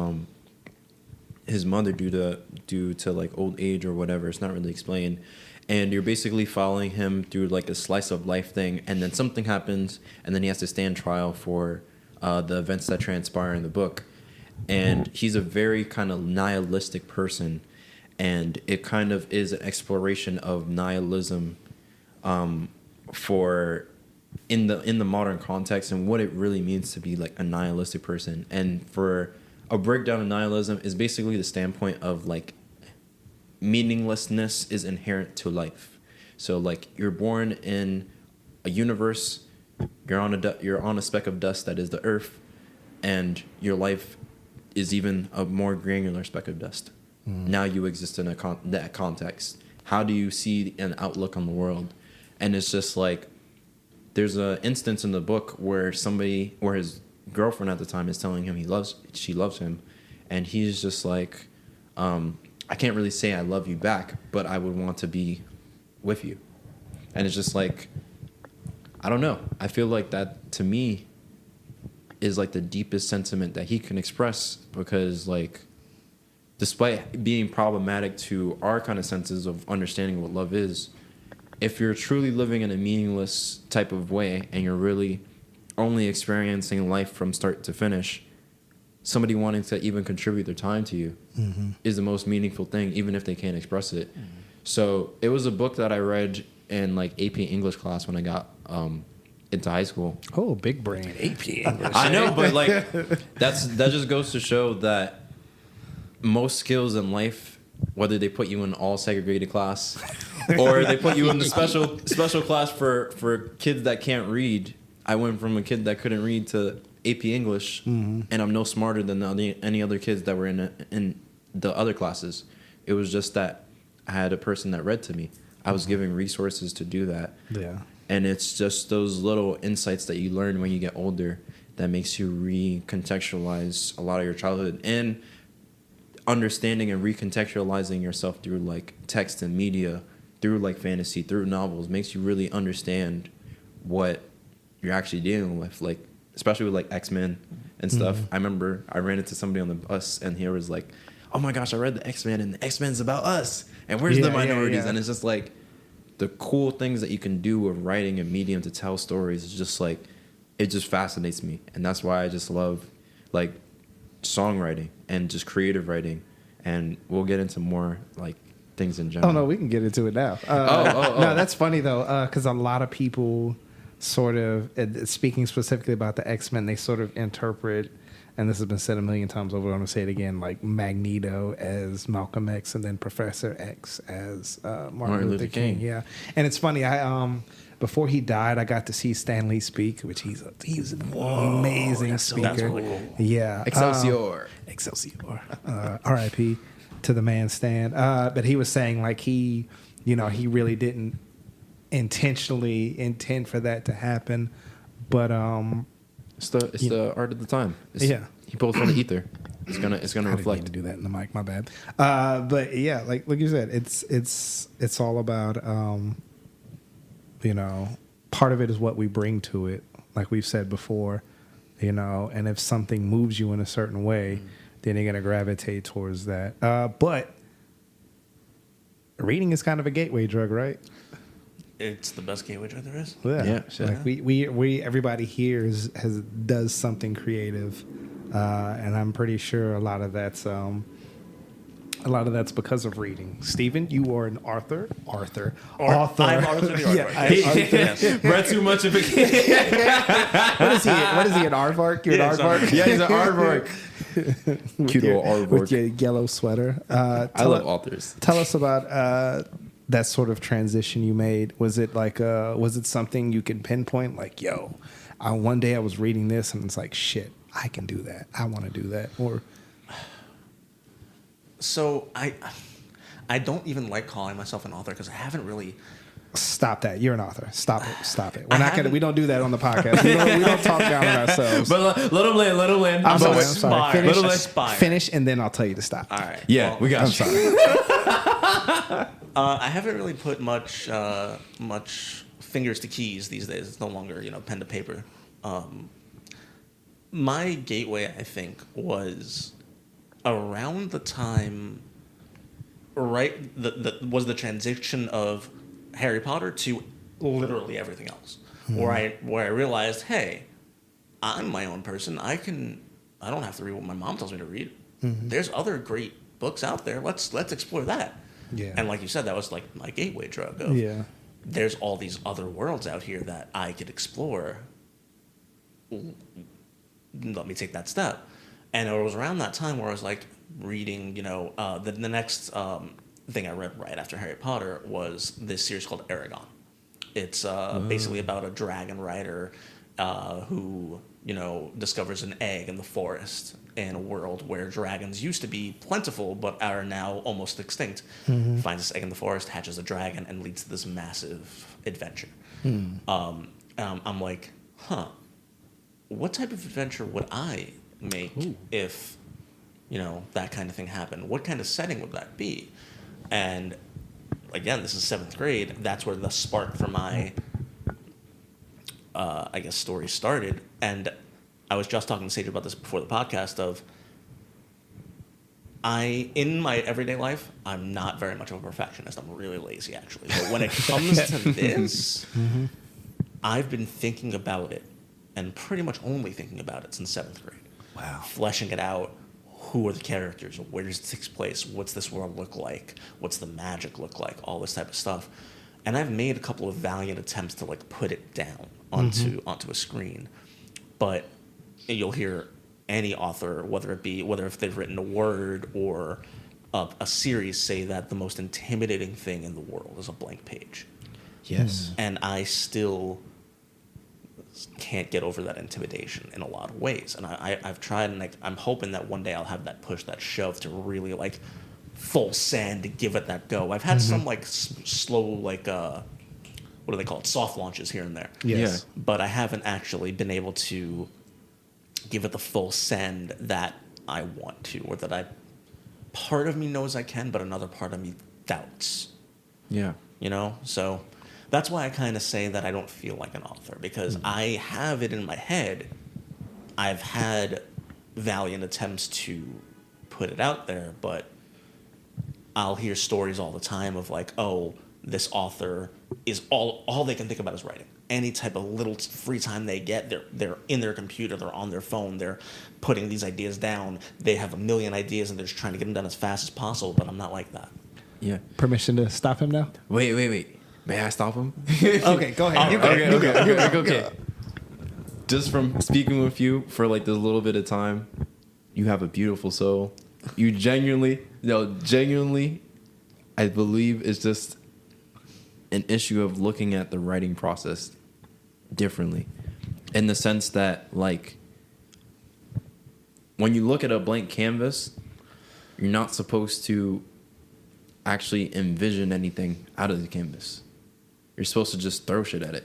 mother due to like old age or whatever. It's not really explained. And you're basically following him through like a slice of life thing, and then something happens, and then he has to stand trial for the events that transpire in the book. And he's a very kind of nihilistic person, and it kind of is an exploration of nihilism for in the modern context and what it really means to be like a nihilistic person. And for a breakdown of nihilism is basically the standpoint of like meaninglessness is inherent to life. So like you're born in a universe, you're on a speck of dust that is the earth, and your life is even a more granular speck of dust. Now you exist in that context. How do you see an outlook on the world? And it's just like there's an instance in the book where his girlfriend at the time is telling him she loves him, and he's just like, I can't really say I love you back, but I would want to be with you. And it's just like, I don't know. I feel like that to me is like the deepest sentiment that he can express, because like despite being problematic to our kind of senses of understanding what love is, if you're truly living in a meaningless type of way and you're really only experiencing life from start to finish, somebody wanting to even contribute their time to you is the most meaningful thing, even if they can't express it. So it was a book that I read in like AP English class when I got into high school. Oh, big brain, AP English. I know, but like that just goes to show that most skills in life, whether they put you in all segregated class or they put you in the special class for kids that can't read. I went from a kid that couldn't read to AP English, and I'm no smarter than any other kids that were in the other classes. It was just that I had a person that read to me. I was given resources to do that. Yeah. And it's just those little insights that you learn when you get older that makes you recontextualize a lot of your childhood, and understanding and recontextualizing yourself through like text and media, through like fantasy, through novels, makes you really understand what you're actually dealing with, like especially with like X-Men and stuff. I remember I ran into somebody on the bus and he was like, oh my gosh, I read the X-Men and the X-Men's about us, and where's the minorities? And it's just like the cool things that you can do with writing and medium to tell stories is just like, it just fascinates me. And that's why I just love like songwriting and just creative writing. And we'll get into more like things in general. Oh no, we can get into it now. No, that's funny though, because a lot of people sort of, speaking specifically about the X-Men, they sort of interpret, and this has been said a million times over, I'm going to say it again, like Magneto as Malcolm X and then Professor X as Martin Luther King. Yeah. And it's funny, I before he died, I got to see Stan Lee speak, which he's an amazing speaker. That's cool. Yeah. Excelsior. Excelsior. R.I.P. to the man stand. But he was saying like he really didn't intentionally intend for that to happen, but it's the art of the time. He pulls from the ether. It's gonna I didn't reflect. mean to do that in the mic. My bad. But yeah, like you said, it's all about part of it is what we bring to it. Like we've said before, and if something moves you in a certain way, then you're gonna gravitate towards that. But reading is kind of a gateway drug, right? It's the best gateway drug there is. Yeah, sure. Like we everybody here does something creative, and I'm pretty sure a lot of that's because of reading. Steven, you are an author. Author. I'm Arthur the Aardvark. Yes. Read too much of it. What is he? An aardvark? You're an aardvark? Yeah, he's an aardvark. Cute little aardvark. With your yellow sweater. I love authors. Tell us about that sort of transition you made. Was it something you can pinpoint? Like, yo, one day I was reading this and it's like, shit, I can do that. I want to do that. Or so I don't even like calling myself an author because I haven't really. Stop that! You're an author. Stop it. We're not gonna. We don't do that on the podcast. We don't talk down on ourselves. But let him land. I'm sorry. Finish, finish, and then I'll tell you to stop. All right. Yeah, well, we got. I'm sorry. I haven't really put much fingers to keys these days. It's no longer pen to paper. My gateway, I think, was around the time, right? Was the transition of Harry Potter to literally everything else, where I realized, hey, I'm my own person. I don't have to read what my mom tells me to read. There's other great books out there. Let's explore that. Yeah. And like you said, that was like my gateway drug. There's all these other worlds out here that I could explore. Let me take that step. And it was around that time where I was like reading, the next thing I read right after Harry Potter was this series called Aragon. It's basically about a dragon rider who, discovers an egg in the forest in a world where dragons used to be plentiful but are now almost extinct. Finds this egg in the forest, hatches a dragon, and leads to this massive adventure. I'm like, what type of adventure would I make if, that kind of thing happened? What kind of setting would that be? And again, this is 7th grade. That's where the spark for my, story started. And I was just talking to Sage about this before the podcast in my everyday life, I'm not very much of a perfectionist. I'm really lazy, actually. But when it comes to this, I've been thinking about it, and pretty much only thinking about it since 7th grade. Wow. Fleshing it out. Who are the characters? Where does it take place? What's this world look like? What's the magic look like? All this type of stuff. And I've made a couple of valiant attempts to put it down onto a screen. But you'll hear any author, whether if they've written a word or a series, say that the most intimidating thing in the world is a blank page. Yes. And I still can't get over that intimidation in a lot of ways. And I've tried, and I'm hoping that one day I'll have that push, that shove to really full send to give it that go. I've had some slow what do they call it? Soft launches here and there. Yes. Yeah. But I haven't actually been able to give it the full send that I want to, or that part of me knows I can, but another part of me doubts. Yeah. So that's why I kind of say that I don't feel like an author, because I have it in my head. I've had valiant attempts to put it out there, but I'll hear stories all the time of this author is all they can think about is writing. Any type of little free time they get, they're in their computer, they're on their phone, they're putting these ideas down. They have a million ideas and they're just trying to get them done as fast as possible, but I'm not like that. Yeah. Permission to stop him now? Wait. May I stop him? Okay, go ahead. Okay. Just from speaking with you for this little bit of time, you have a beautiful soul. You genuinely, I believe it's just an issue of looking at the writing process differently, in the sense that when you look at a blank canvas, you're not supposed to actually envision anything out of the canvas. You're supposed to just throw shit at it.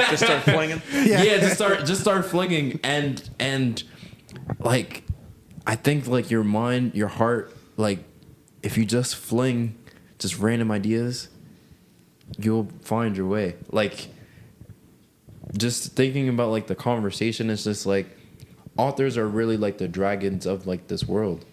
Just start flinging. Yeah, just start flinging, and like, I think like your mind, your heart, like, if you just fling just random ideas, you'll find your way. Like, just thinking about like the conversation is just like, authors are really like the dragons of like this world,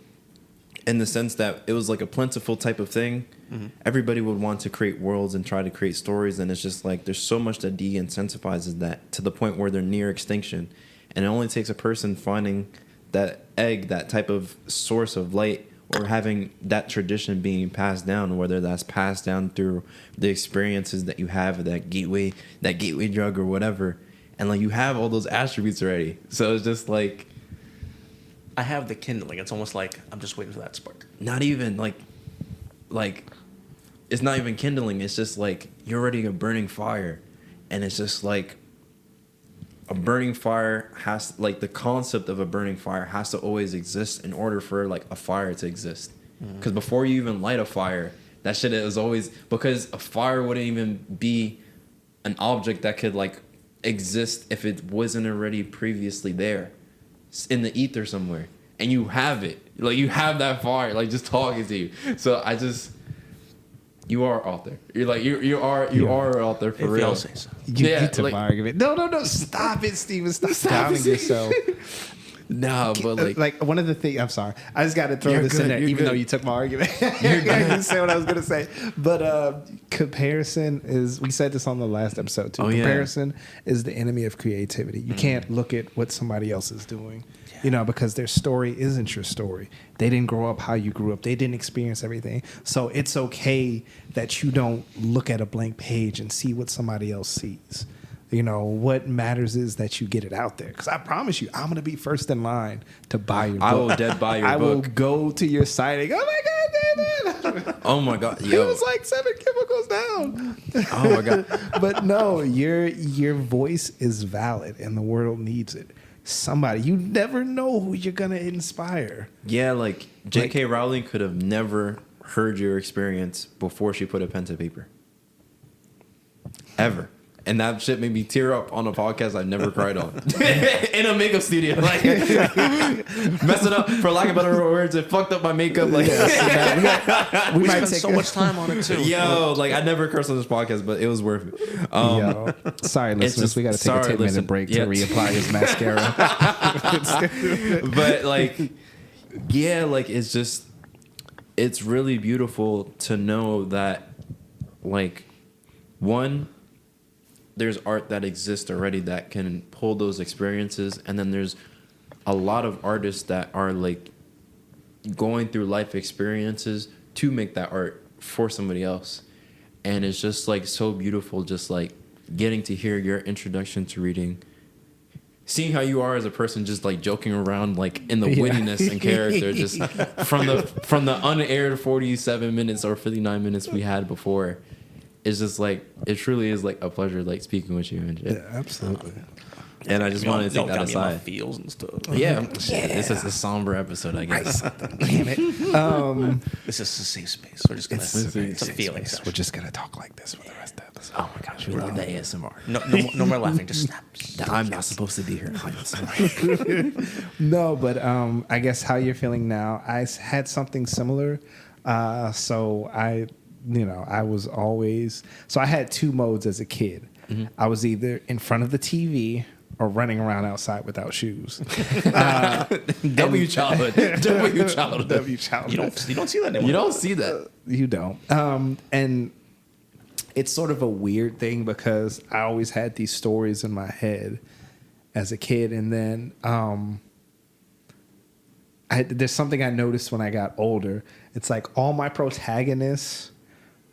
in the sense that it was like a plentiful type of thing. Mm-hmm. Everybody would want to create worlds and try to create stories, and it's just like there's so much that de-incentivizes that to the point where they're near extinction, and it only takes a person finding that egg, that type of source of light, or having that tradition being passed down, whether that's passed down through the experiences that you have, that gateway drug or whatever, and like you have all those attributes already. So it's just like, I have the kindling. It's almost like I'm just waiting for that spark. not even like it's not even kindling. It's just like you're already a burning fire, and it's just like a burning fire has, like, the concept of a burning fire has to always exist in order for like a fire to exist. Because before you even light a fire, that shit is always, because a fire wouldn't even be an object that could like exist if it wasn't already previously there in the ether somewhere, and you have it, like you have that fire, like just talking to you. So I just, you are out there. You're like you are out there for if real. y'all say so. You took my argument. No, stop it, Steven. Stop downing yourself. No, but like one of the things. I'm sorry. I just got to throw You're this in good, there, you're even good. though you took my argument. I didn't say what I was gonna say. But comparison is. We said this on the last episode too. Oh, yeah. Comparison is the enemy of creativity. You can't look at what somebody else is doing. You know, because their story isn't your story. They didn't grow up how you grew up. They didn't experience everything. So it's okay that you don't look at a blank page and see what somebody else sees. You know, what matters is that you get it out there. Because I promise you, I'm going to be first in line to buy your book. I will dead buy your I book. will go to your site and go, oh my God, David. Oh my God, It yo. was like 7 chemicals down. Oh my God. But no, your voice is valid and the world needs it. Somebody, you never know who you're going to inspire. Yeah, like J.K. Rowling could have never heard your experience before she put a pen to paper. Ever. And that shit made me tear up on a podcast I've never cried on. In a makeup studio. Like, mess it up, for lack of better words. It fucked up my makeup. Like, We spent so much time on it too. yo, like, I never cursed on this podcast, but it was worth it. Yo, sorry, listeners. just- We got to take sorry, a 10-minute listen. break Yeah. to reapply his mascara. But like, yeah, like, it's just, it's really beautiful to know that, like, one, there's art that exists already that can pull those experiences, and then there's a lot of artists that are like going through life experiences to make that art for somebody else. And it's just like so beautiful, just like getting to hear your introduction to reading, seeing how you are as a person, just like joking around, like in the wittiness and character, just from the unaired 47 minutes or 59 minutes we had before. It's just like, it truly is like a pleasure, like speaking with you and shit. Yeah, absolutely. And I just wanted to take that aside. Feels and stuff. Yeah, this is a somber episode, I guess. Damn it. This is a safe space. We're just gonna. It's a feeling. We're just going to talk like this for the rest of the episode. Oh my gosh, we love the ASMR. No more laughing. Just snap. I'm not supposed to be here. No, but I guess how you're feeling now. I had something similar. So I was always, so I had two modes as a kid. Mm-hmm. I was either in front of the TV or running around outside without shoes. W childhood. W childhood. W childhood. You don't see that anymore. You don't see that. You don't. And it's sort of a weird thing because I always had these stories in my head as a kid. And then there's something I noticed when I got older. It's like all my protagonists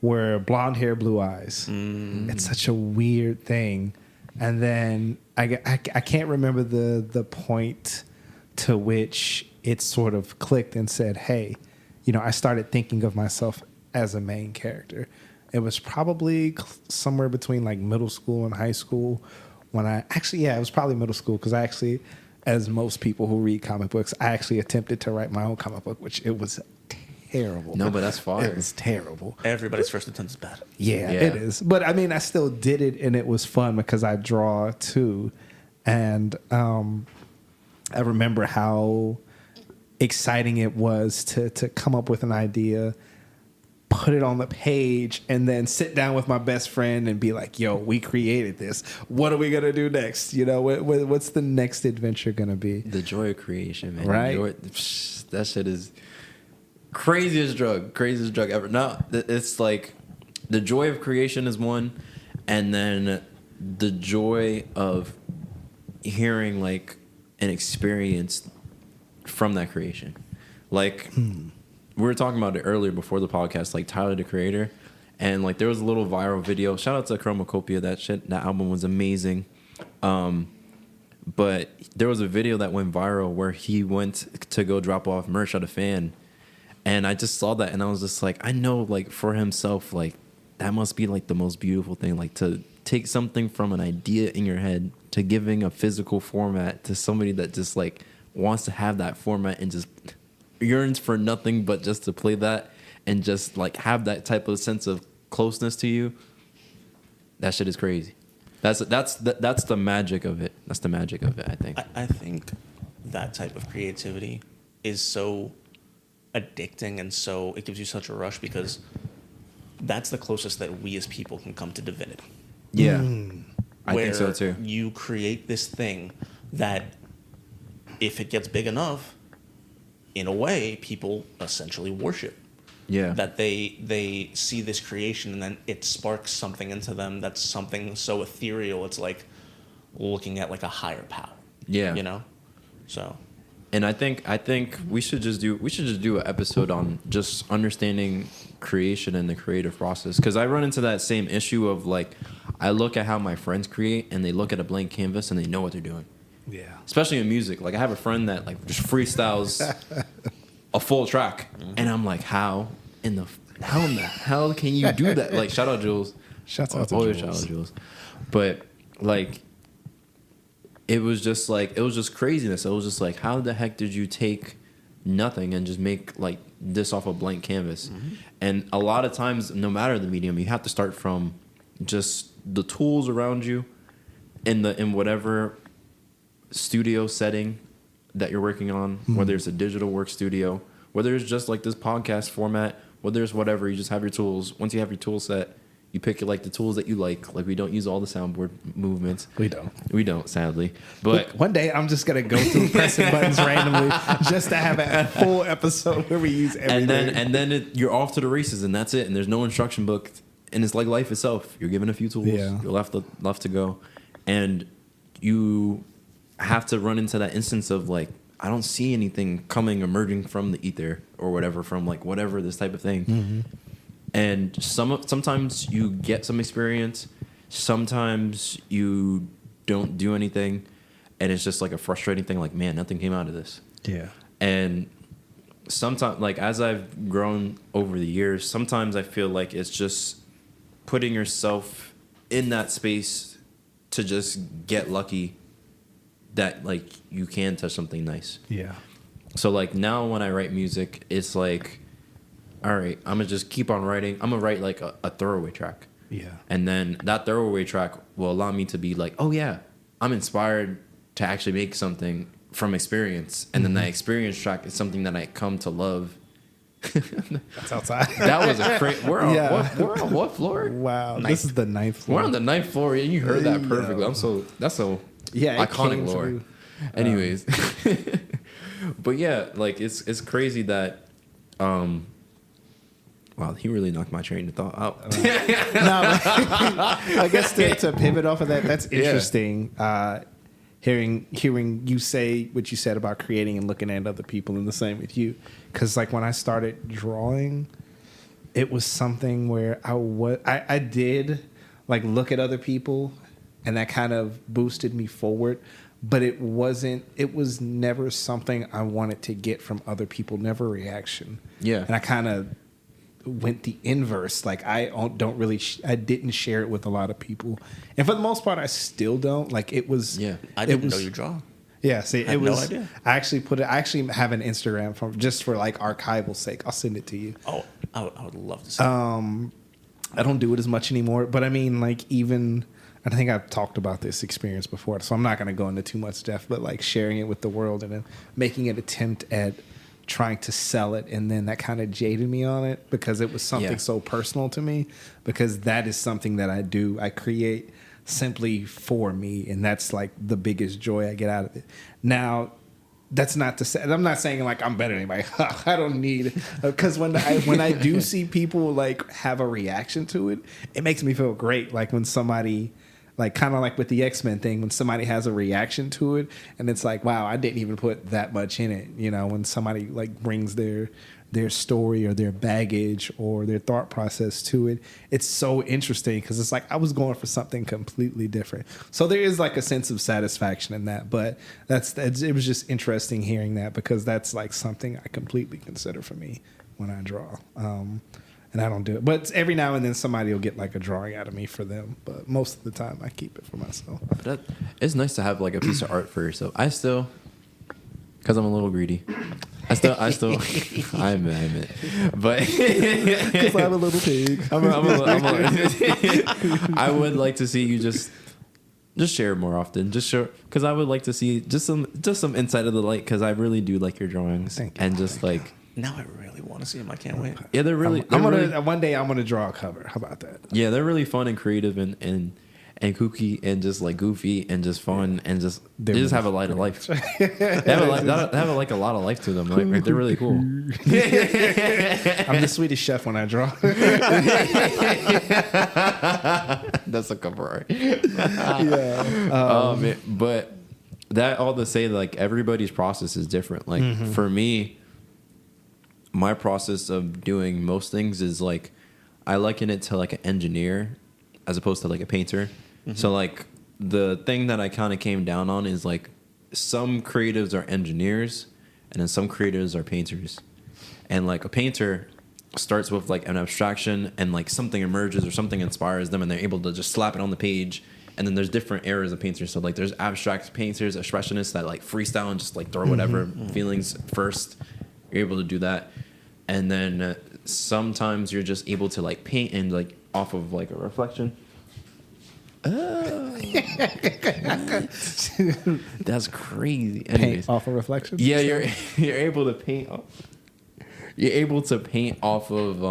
were blonde hair, blue eyes. It's such a weird thing. And then I can't remember the point to which it sort of clicked and said, hey, I started thinking of myself as a main character. It was probably somewhere between like middle school and high school when it was probably middle school because I actually as most people who read comic books. I actually attempted to write my own comic book, which it was terrible. No, but that's fine. It was terrible. Everybody's first attempt is bad. Yeah, it is. But I mean, I still did it, and it was fun because I draw too, and I remember how exciting it was to come up with an idea, put it on the page, and then sit down with my best friend and be like, yo, we created this. What are we going to do next? You know, what's the next adventure going to be? The joy of creation, man. Right? That shit is craziest drug ever. No, it's like the joy of creation is one, and then the joy of hearing like an experience from that creation. Like we were talking about it earlier before the podcast, like Tyler the Creator, and like there was a little viral video. Shout out to Chromacopia. That album was amazing. But there was a video that went viral where he went to go drop off merch at a fan, and I just saw that and I was just like, I know, like for himself, like that must be like the most beautiful thing, like to take something from an idea in your head to giving a physical format to somebody that just like wants to have that format and just yearns for nothing but just to play that and just like have that type of sense of closeness to you. That shit is crazy. That's the magic of it. That's the magic of it, I think. I think that type of creativity is so addicting, and so it gives you such a rush because that's the closest that we as people can come to divinity. Yeah. I think so too. You create this thing that if it gets big enough, in a way, people essentially worship. Yeah. That they see this creation and then it sparks something into them that's something so ethereal. It's like looking at like a higher power. Yeah. You know? So. And I think we should just do an episode on just understanding creation and the creative process, because I run into that same issue of like I look at how my friends create and they look at a blank canvas and they know what they're doing. Yeah. Especially in music. Like I have a friend that like just freestyles a full track, and I'm like, how in the hell can you do that? Like shout out Jules. Shout out to Always Jules. shout out Jules. But like it was just craziness. It was just like, how the heck did you take nothing and just make like this off a blank canvas? Mm-hmm. And a lot of times, no matter the medium, you have to start from just the tools around you in whatever studio setting that you're working on, whether it's a digital work studio, whether it's just like this podcast format, whether it's whatever, you just have your tools. Once you have your tool set, you pick like the tools that you like. Like we don't use all the soundboard movements. We don't, sadly. But one day I'm just gonna go through pressing buttons randomly just to have a full episode where we use everything. And then you're off to the races, and that's it. And there's no instruction book, and it's like life itself. You're given a few tools. Yeah. You're left to go, and you have to run into that instance of like, I don't see anything emerging from the ether or whatever, from like whatever this type of thing. Mm-hmm. And sometimes you get some experience, sometimes you don't do anything, and it's just like a frustrating thing. Like, man, nothing came out of this. Yeah. And sometimes, like as I've grown over the years, sometimes I feel like it's just putting yourself in that space to just get lucky that like you can touch something nice. Yeah. So like now when I write music, it's like, all right, I'm gonna just keep on writing. I'm gonna write like a throwaway track. Yeah. And then that throwaway track will allow me to be like, oh yeah, I'm inspired to actually make something from experience. And then that experience track is something that I come to love. That's outside. That was a great. We're on what floor? Wow. This is the 9th floor. We're on the 9th floor. And you heard that perfectly. That's so iconic lore. Through. Anyways. But yeah, like it's crazy that wow, he really knocked my train of thought out. I guess to pivot off of that, that's interesting. Hearing you say what you said about creating and looking at other people, and the same with you. Because like when I started drawing, it was something where I did like look at other people, and that kind of boosted me forward. But it was never something I wanted to get from other people, never a reaction. Yeah. And I kind of went the inverse. Like I didn't share it with a lot of people. And for the most part, I still don't. Like it was. Yeah. I didn't know you draw. Yeah, see, I had it was. no idea. I actually have an Instagram for like archival sake. I'll send it to you. Oh, I would love to see. I don't do it as much anymore, but I mean, like, even I think I've talked about this experience before, so I'm not going to go into too much depth. But like sharing it with the world and then making an attempt at trying to sell it, and then that kind of jaded me on it because it was something so personal to me. Because that is something that I do. I create simply for me, and that's like the biggest joy I get out of it. Now, that's not to say I'm not saying like I'm better than anybody. I don't need, because when I do see people like have a reaction to it, it makes me feel great. Like when somebody, like kind of like with the X-Men thing, when somebody has a reaction to it, and it's like, wow, I didn't even put that much in it. You know, when somebody like brings their story or their baggage or their thought process to it, it's so interesting because it's like I was going for something completely different. So there is like a sense of satisfaction in that, but it was just interesting hearing that, because that's like something I completely consider for me when I draw. And I don't do it, but every now and then somebody will get like a drawing out of me for them, but most of the time I keep it for myself. It's nice to have like a piece of art for yourself. I still, because I'm a little greedy, I still, I admit, but Because I'm a little pig. I would like to see you just share more often. Just show, because I would like to see just some insight of the light, because I really do like your drawings. Thank you. And just like, Now I really want to see them. I can't wait. yeah, they're really. One day I'm gonna draw a cover. How about that? Yeah, they're really fun and creative and kooky and just like goofy and just fun and just they just have a light of life. They have like a lot of life to them. Like they're really cool. I'm the Swedish chef when I draw. That's a cover art. Yeah. But that all to say, like everybody's process is different. Like for me, my process of doing most things is like I liken it to like an engineer as opposed to like a painter. So like the thing that I kind of came down on is like some creatives are engineers and then some creatives are painters. And like a painter starts with like an abstraction and like something emerges or something inspires them and they're able to just slap it on the page. And then there's different eras of painters. So like there's abstract painters, expressionists that like freestyle and just like throw whatever feelings first. You're able to do that. And then sometimes you're just able to like paint and like off of like a reflection. Oh, that's crazy. Anyways, Paint off a reflection. yeah, you're able to paint. You're able to paint off of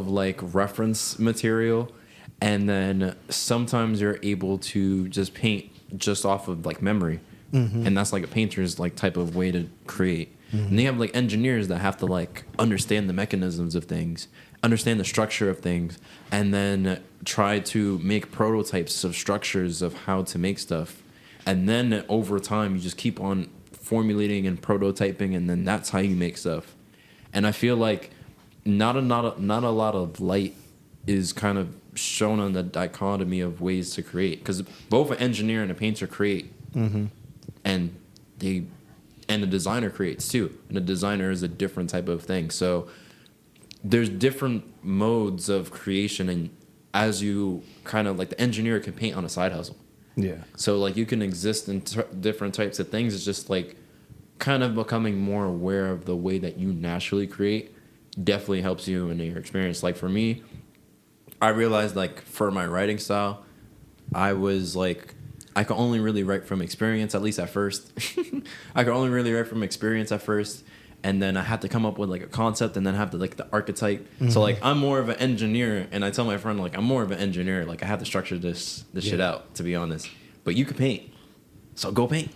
like reference material, and then sometimes you're able to just paint just off of like memory, and that's like a painter's like type of way to create. And they have like engineers that have to like understand the mechanisms of things, understand the structure of things, and then try to make prototypes of structures of how to make stuff. And then over time, you just keep on formulating and prototyping, and then that's how you make stuff. And I feel like not a lot of light is kind of shown on the dichotomy of ways to create, because both an engineer and a painter create, and a designer creates too. And a designer is a different type of thing. So there's different modes of creation, and as you kind of like the engineer can paint on a side hustle. Yeah. So like you can exist in different types of things. It's just like kind of becoming more aware of the way that you naturally create definitely helps you in your experience. Like for me, I realized like for my writing style, I was like, I could only really write from experience, at least at first. I could only really write from experience at first. And then I had to come up with like a concept and then have the archetype. So like I'm more of an engineer, and I tell my friend like I'm more of an engineer. Like I have to structure this shit out, to be honest. But you can paint, so go paint.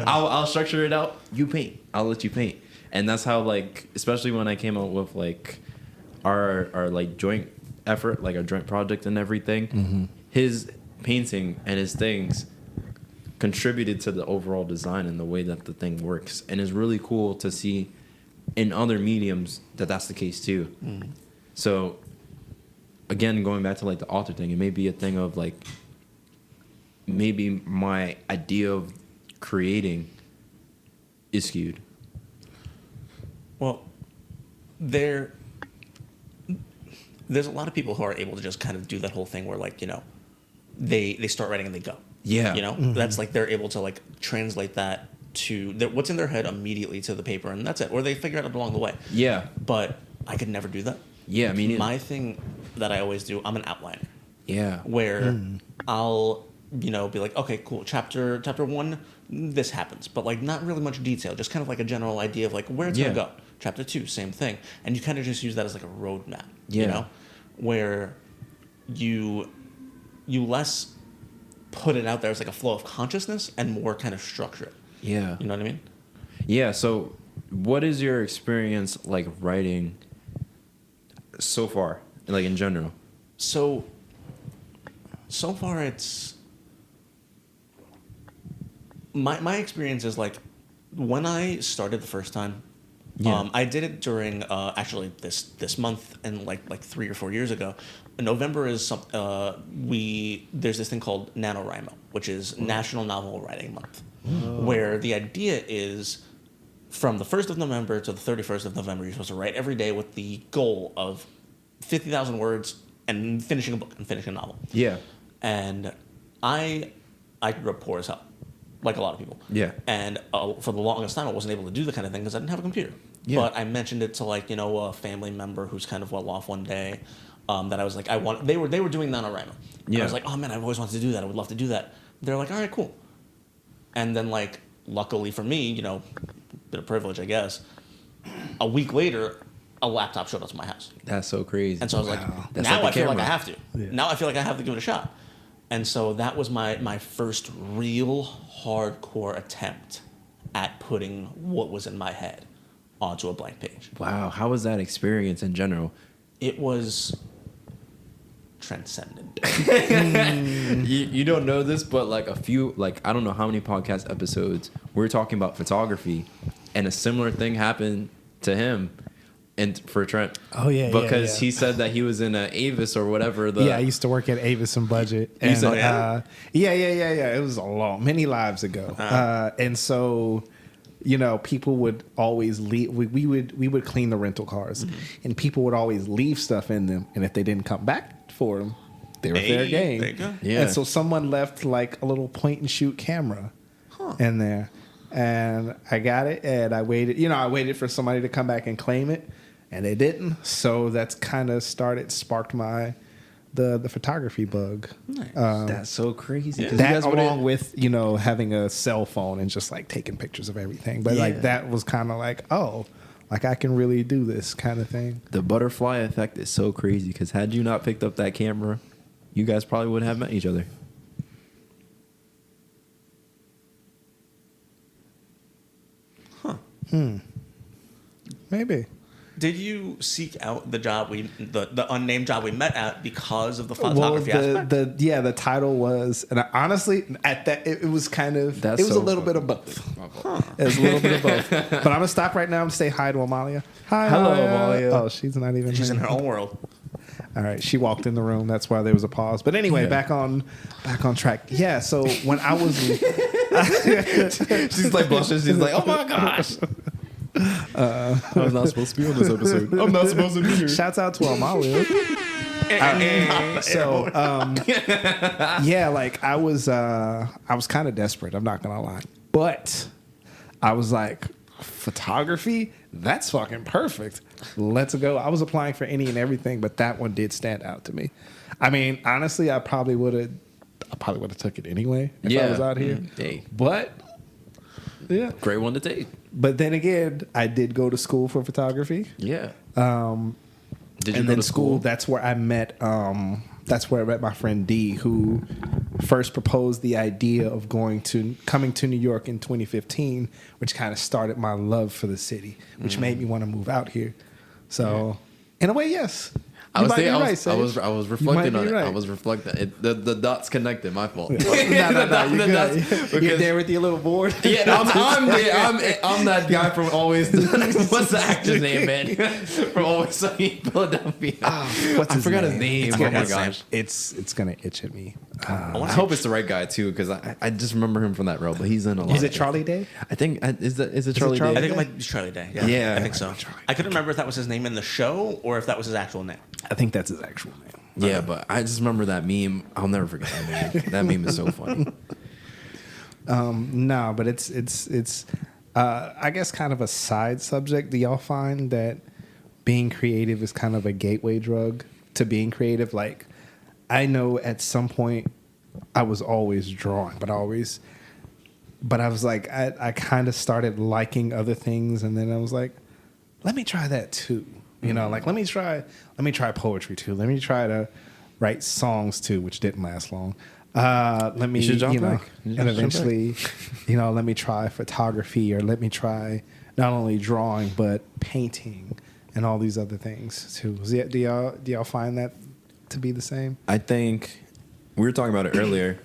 I'll structure it out. You paint. I'll let you paint. And that's how like, especially when I came out with like our like joint effort, like our joint project and everything. His painting and his things contributed to the overall design and the way that the thing works, and it's really cool to see in other mediums that that's the case too. So again, going back to like the author thing, it may be a thing of like maybe my idea of creating is skewed. Well, there's a lot of people who are able to just kind of do that whole thing where like, you know, they start writing and they go. Yeah. You know, that's like they're able to like translate that to what's in their head immediately to the paper, and that's it. Or they figure it out along the way. Yeah. But I could never do that. Yeah, I mean, my thing that I always do, I'm an outliner. Yeah. Where I'll, be like, okay, cool, chapter 1, this happens, but like not really much detail, just kind of like a general idea of like where it's gonna go. Chapter 2, same thing, and you kind of just use that as like a roadmap. You know, where you less put it out there as like a flow of consciousness and more kind of structure it. Yeah. You know what I mean? Yeah. So, what is your experience like writing so far, like in general? So far, it's my experience is like when I started the first time. I did it during actually this month and like 3 or 4 years ago. November is there's this thing called NaNoWriMo, which is National Novel Writing Month, where the idea is from the 1st of November to the 31st of November, you're supposed to write every day with the goal of 50,000 words and finishing a book and finishing a novel. Yeah. And I grew up poor as hell, like a lot of people. Yeah. And for the longest time, I wasn't able to do the kind of thing because I didn't have a computer. Yeah. But I mentioned it to like a family member who's kind of well off one day. That I was like, they were doing NaNoWriMo. Yeah. I was like, oh man, I've always wanted to do that. I would love to do that. They're like, all right, cool. And then like, luckily for me, bit of privilege, I guess. A week later, a laptop showed up to my house. That's so crazy. And so I was like, That's now like I feel like I camera. have to. Yeah. Now I feel like I have to give it a shot. And so that was my first real hardcore attempt at putting what was in my head onto a blank page. Wow. How was that experience in general? It was transcendent. You don't know this, but like I don't know how many podcast episodes we're talking about photography, and a similar thing happened to him and for Trent. Oh yeah, because he said that he was in Avis or whatever. I used to work at Avis and Budget. And, It was many lives ago. And so, people would always leave. We would clean the rental cars, and people would always leave stuff in them. And if they didn't come back for them, they were fair game. There you go. Yeah. And so someone left like a little point and shoot camera in there, and I got it, and I waited. I waited for somebody to come back and claim it, and they didn't. So that's kind of sparked my the photography bug. Nice. That's so crazy. Yeah. That along with having a cell phone and just like taking pictures of everything, but like that was kind of like like I can really do this kind of thing. The butterfly effect is so crazy because had you not picked up that camera, you guys probably wouldn't have met each other. Maybe. Did you seek out the job the unnamed job we met at because of the photography aspect? The title was, and honestly, at that it was kind of it was a little bit of both. It was a little bit of both. But I'm gonna stop right now and say hi to Amalia. Hi, hello, Amalia. Oh, she's not even. She's in her own world. All right, she walked in the room. That's why there was a pause. But anyway, back on track. Yeah. So when I was, she's like blushing. She's like, oh my gosh. I was not supposed to be on this episode. I'm not supposed to be here. Shouts out to Amalia. Like I was kind of desperate. I'm not gonna lie, but I was like, photography, that's fucking perfect. Let's go. I was applying for any and everything, but that one did stand out to me. I mean, honestly, I probably would have took it anyway if I was out here. Hey. But yeah, Great one to take. But then again, I did go to school for photography. Yeah. Did you go to school? That's where I met. That's where I met my friend D, who first proposed the idea of coming to New York in 2015, which kind of started my love for the city, which made me want to move out here. So, in a way, yes. I was reflecting on it. Right. I was reflecting. The dots connected. My fault. No, you're good. You're there with your little board. Yeah, I'm that guy from Always. What's the actor's name, man? From Always Sunny in Philadelphia. I forgot his name. Oh my gosh, it's gonna itch at me. I hope it's the right guy too, because I just remember him from that role. But he's in a lot. Is it Charlie Day? I think is it Charlie Day? I think it might be Charlie Day. Yeah, I think so. I couldn't remember if that was his name in the show or if that was his actual name. I think that's his actual name. Yeah, but I just remember that meme. I'll never forget that meme. That meme is so funny. No, but it's I guess kind of a side subject. Do y'all find that being creative is kind of a gateway drug to being creative? Like, I know at some point I was always drawing, but I was like, I kind of started liking other things, and then I was like, let me try that too. You know, like let me try poetry too. Let me try to write songs too, which didn't last long. Let me, and eventually, let me try photography, or let me try not only drawing but painting and all these other things too. Do y'all find that to be the same? I think we were talking about it earlier.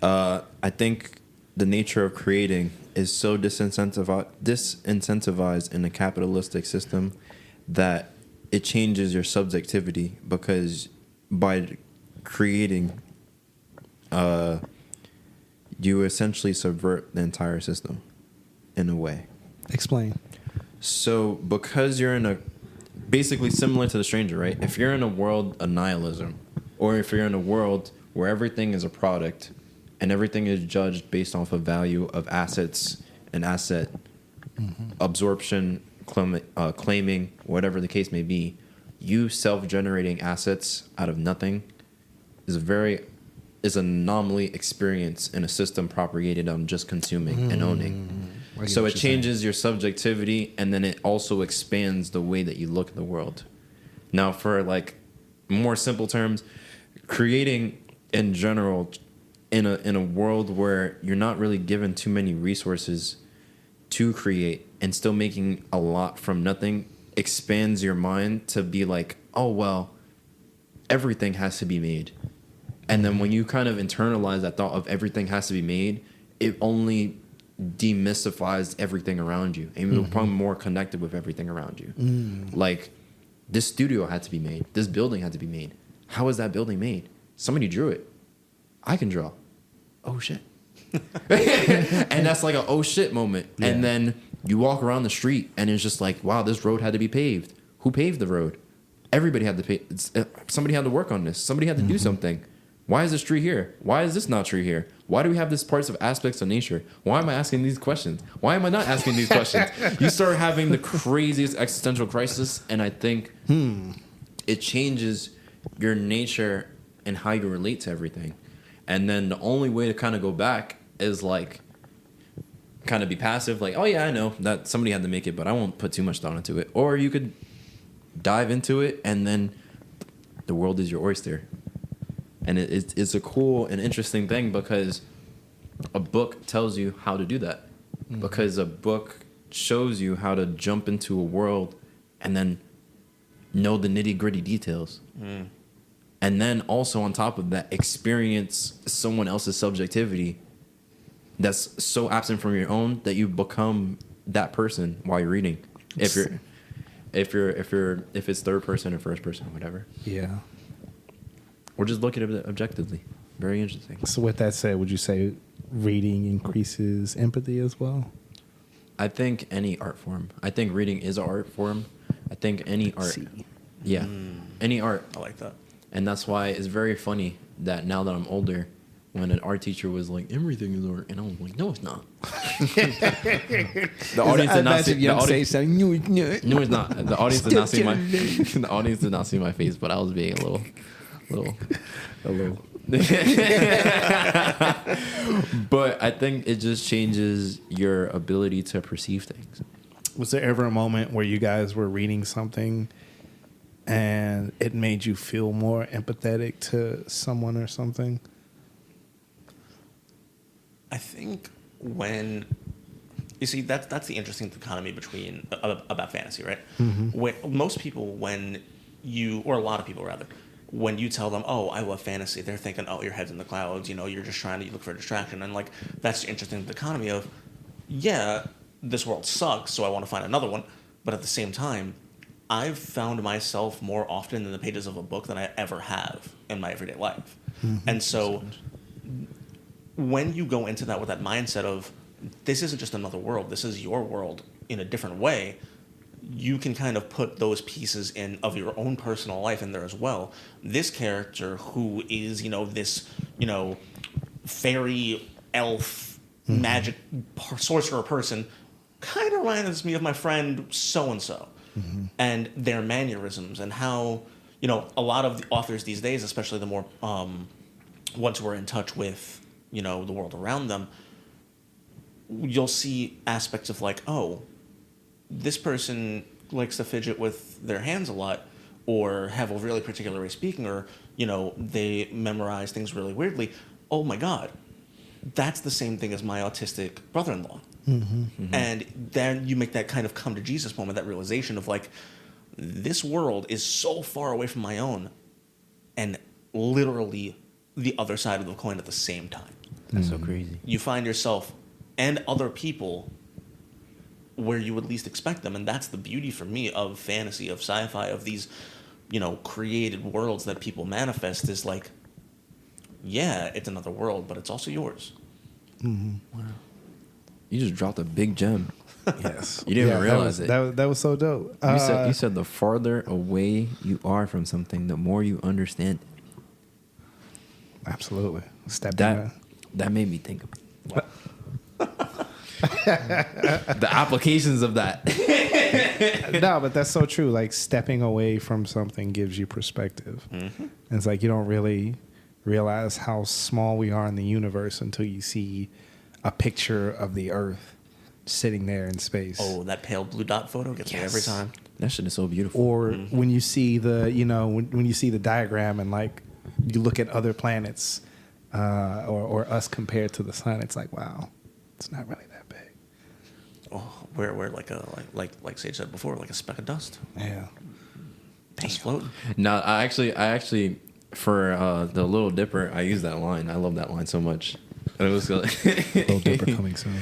I think the nature of creating is so disincentivized in a capitalistic system that it changes your subjectivity, because by creating, you essentially subvert the entire system in a way. Explain. So because you're basically similar to The Stranger, right? If you're in a world of nihilism, or if you're in a world where everything is a product and everything is judged based off of value of assets and asset absorption, claiming, whatever the case may be, you self-generating assets out of nothing is an anomaly experience in a system propagated on just consuming and owning. So it changes your subjectivity, and then it also expands the way that you look at the world. Now, for like more simple terms, creating in general in a world where you're not really given too many resources to create and still making a lot from nothing expands your mind to be like, oh, well, everything has to be made. And then when you kind of internalize that thought of everything has to be made, it only demystifies everything around you, and you become more connected with everything around you. Like, this studio had to be made. This building had to be made. How is that building made? Somebody drew it. I can draw. Oh, shit. And that's like a oh, shit moment. Yeah. And then you walk around the street, and it's just like, wow, this road had to be paved. Who paved the road? Everybody had to pay. Somebody had to work on this. Somebody had to do something. Why is this tree here? Why is this not tree here? Why do we have these parts of aspects of nature? Why am I asking these questions? Why am I not asking these questions? You start having the craziest existential crisis, and I think it changes your nature and how you relate to everything. And then the only way to kind of go back is like kind of be passive, like, oh yeah, I know that somebody had to make it, but I won't put too much thought into it. Or you could dive into it, and then the world is your oyster. And it's a cool and interesting thing, because a book tells you how to do that. Because a book shows you how to jump into a world and then know the nitty-gritty details. And then also on top of that, experience someone else's subjectivity that's so absent from your own that you become that person while you're reading. If it's third person or first person or whatever. Yeah. Or just look at it objectively. Very interesting. So with that said, would you say reading increases empathy as well? I think any art form. I think reading is an art form. I think any art. Yeah. Any art. I like that. And that's why it's very funny that now that I'm older, when an art teacher was like, everything is art, and I was like, no, it's not. The audience did not see. No, it's not. The audience did not see my. The audience did not see my face, but I was being a little. But I think it just changes your ability to perceive things. Was there ever a moment where you guys were reading something and it made you feel more empathetic to someone or something? I think when you see that's the interesting dichotomy between about fantasy, right? When most people, or a lot of people rather, when you tell them, oh, I love fantasy, they're thinking, oh, your head's in the clouds, you're just trying to look for a distraction. And like, that's the interesting dichotomy of, yeah, this world sucks, so I want to find another one. But at the same time, I've found myself more often in the pages of a book than I ever have in my everyday life. And so when you go into that with that mindset of, this isn't just another world, this is your world in a different way, you can kind of put those pieces in of your own personal life in there as well. This character who is, this, fairy elf magic sorcerer person kind of reminds me of my friend so and so, and their mannerisms and how, you know, a lot of the authors these days, especially the more ones who are in touch with, you know, the world around them, you'll see aspects of like, oh, this person likes to fidget with their hands a lot, or have a really particular way of speaking, or, you know, they memorize things really weirdly. Oh my God, that's the same thing as my autistic brother-in-law. And then you make that kind of come to Jesus moment, that realization of like, this world is so far away from my own, and literally the other side of the coin at the same time. That's so crazy. You find yourself and other people where you would least expect them, and that's the beauty for me of fantasy, of sci-fi, of these, you know, created worlds that people manifest, is like, yeah, it's another world, but it's also yours. Wow. You just dropped a big gem. Yes. You didn't even realize it. That was so dope. You said the farther away you are from something, the more you understand it. Absolutely. That made me think of the applications of that. No, but that's so true. Like, stepping away from something gives you perspective. And it's like you don't really realize how small we are in the universe until you see a picture of the Earth sitting there in space. Oh, that pale blue dot photo gets me every time. That shit is so beautiful. Or when you see the, you know, when you see the diagram and like you look at other planets or us compared to the sun, it's like, wow, it's not really that big. Oh, we're like Sage said before, like a speck of dust. Yeah. Just floating. No, I actually for the Little Dipper, I use that line. I love that line so much. And it was Little Dipper coming soon.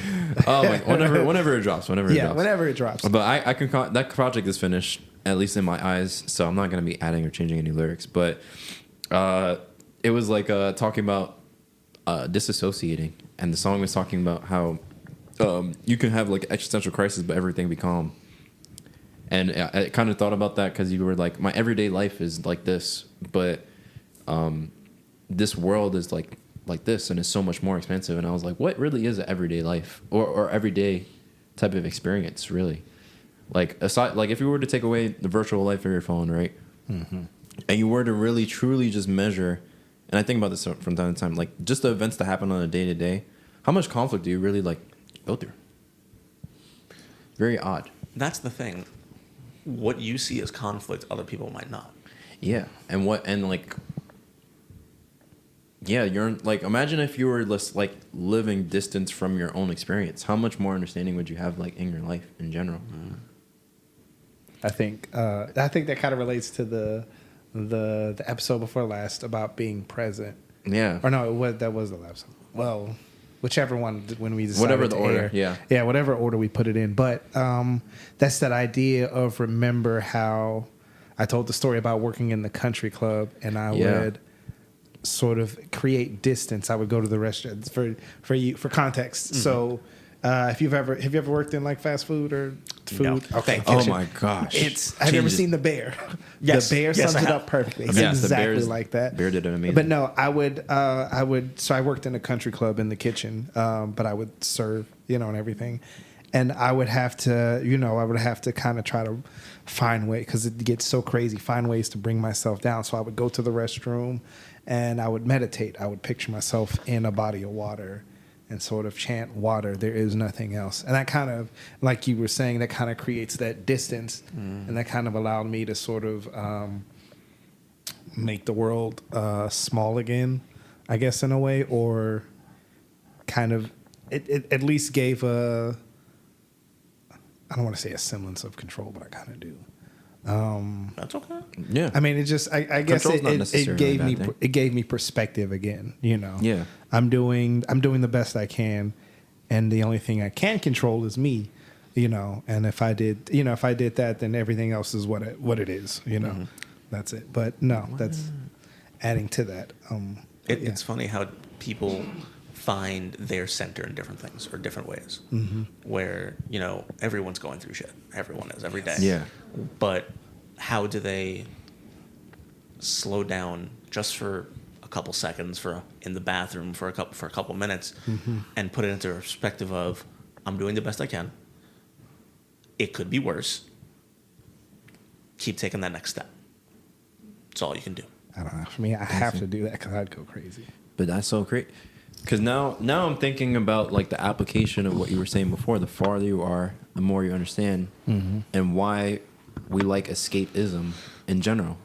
Oh my! Whenever it drops. Whenever it drops. But I can that project is finished, at least in my eyes. So I'm not gonna be adding or changing any lyrics. But it was like talking about disassociating, and the song was talking about how you can have like existential crisis, but everything be calm. And I kind of thought about that because you were like, my everyday life is like this, but this world is like this, and it's so much more expensive. And I was like, what really is an everyday life or everyday type of experience, really? Like, aside, like if you were to take away the virtual life of your phone, right? And you were to really truly just measure, and I think about this from time to time, like just the events that happen on a day to day, how much conflict do you really like go through? Very odd. That's the thing. What you see as conflict, other people might not. Yeah. Yeah, you're like, imagine if you were just like living distance from your own experience. How much more understanding would you have like in your life in general? I think that kind of relates to the episode before last about being present. Yeah. Or no, that was the last one. Well, whichever one when we decided whatever the to order. air. Yeah, whatever order we put it in. But that's that idea of remember how I told the story about working in the country club, and I would sort of create distance. I would go to the restaurants for context. So have you ever worked in like fast food or food? No. Okay. Oh my gosh. Have you ever seen The Bear? Yes. The Bear sums I it have. up perfectly. It's Yes, exactly like that. Bear did it amazing. But no, I would. So I worked in a country club in the kitchen, but I would serve, and everything. And I would have to, kind of try to find ways, because it gets so crazy, find ways to bring myself down. So I would go to the restroom and I would meditate. I would picture myself in a body of water and sort of chant water. There is nothing else. And that kind of, like you were saying, that kind of creates that distance. And that kind of allowed me to sort of make the world small again, I guess, in a way, or kind of, it at least gave I don't want to say a semblance of control, but I kind of do. That's okay. Yeah. I mean, it just, I guess it gave me perspective again, Yeah. I'm doing the best I can, and the only thing I can control is me, and if I did that, then everything else is what it is, That's it. But no, that's adding to that. It's funny how people find their center in different things or different ways, where everyone's going through shit. Everyone is every day. Yeah. But how do they slow down just for a couple seconds in the bathroom for a couple minutes, and put it into perspective of, I'm doing the best I can. It could be worse. Keep taking that next step. That's all you can do. I don't know. For me, I have to do that because I'd go crazy. But that's so great. Because now I'm thinking about like the application of what you were saying before. The farther you are, the more you understand, and why we like escapism in general.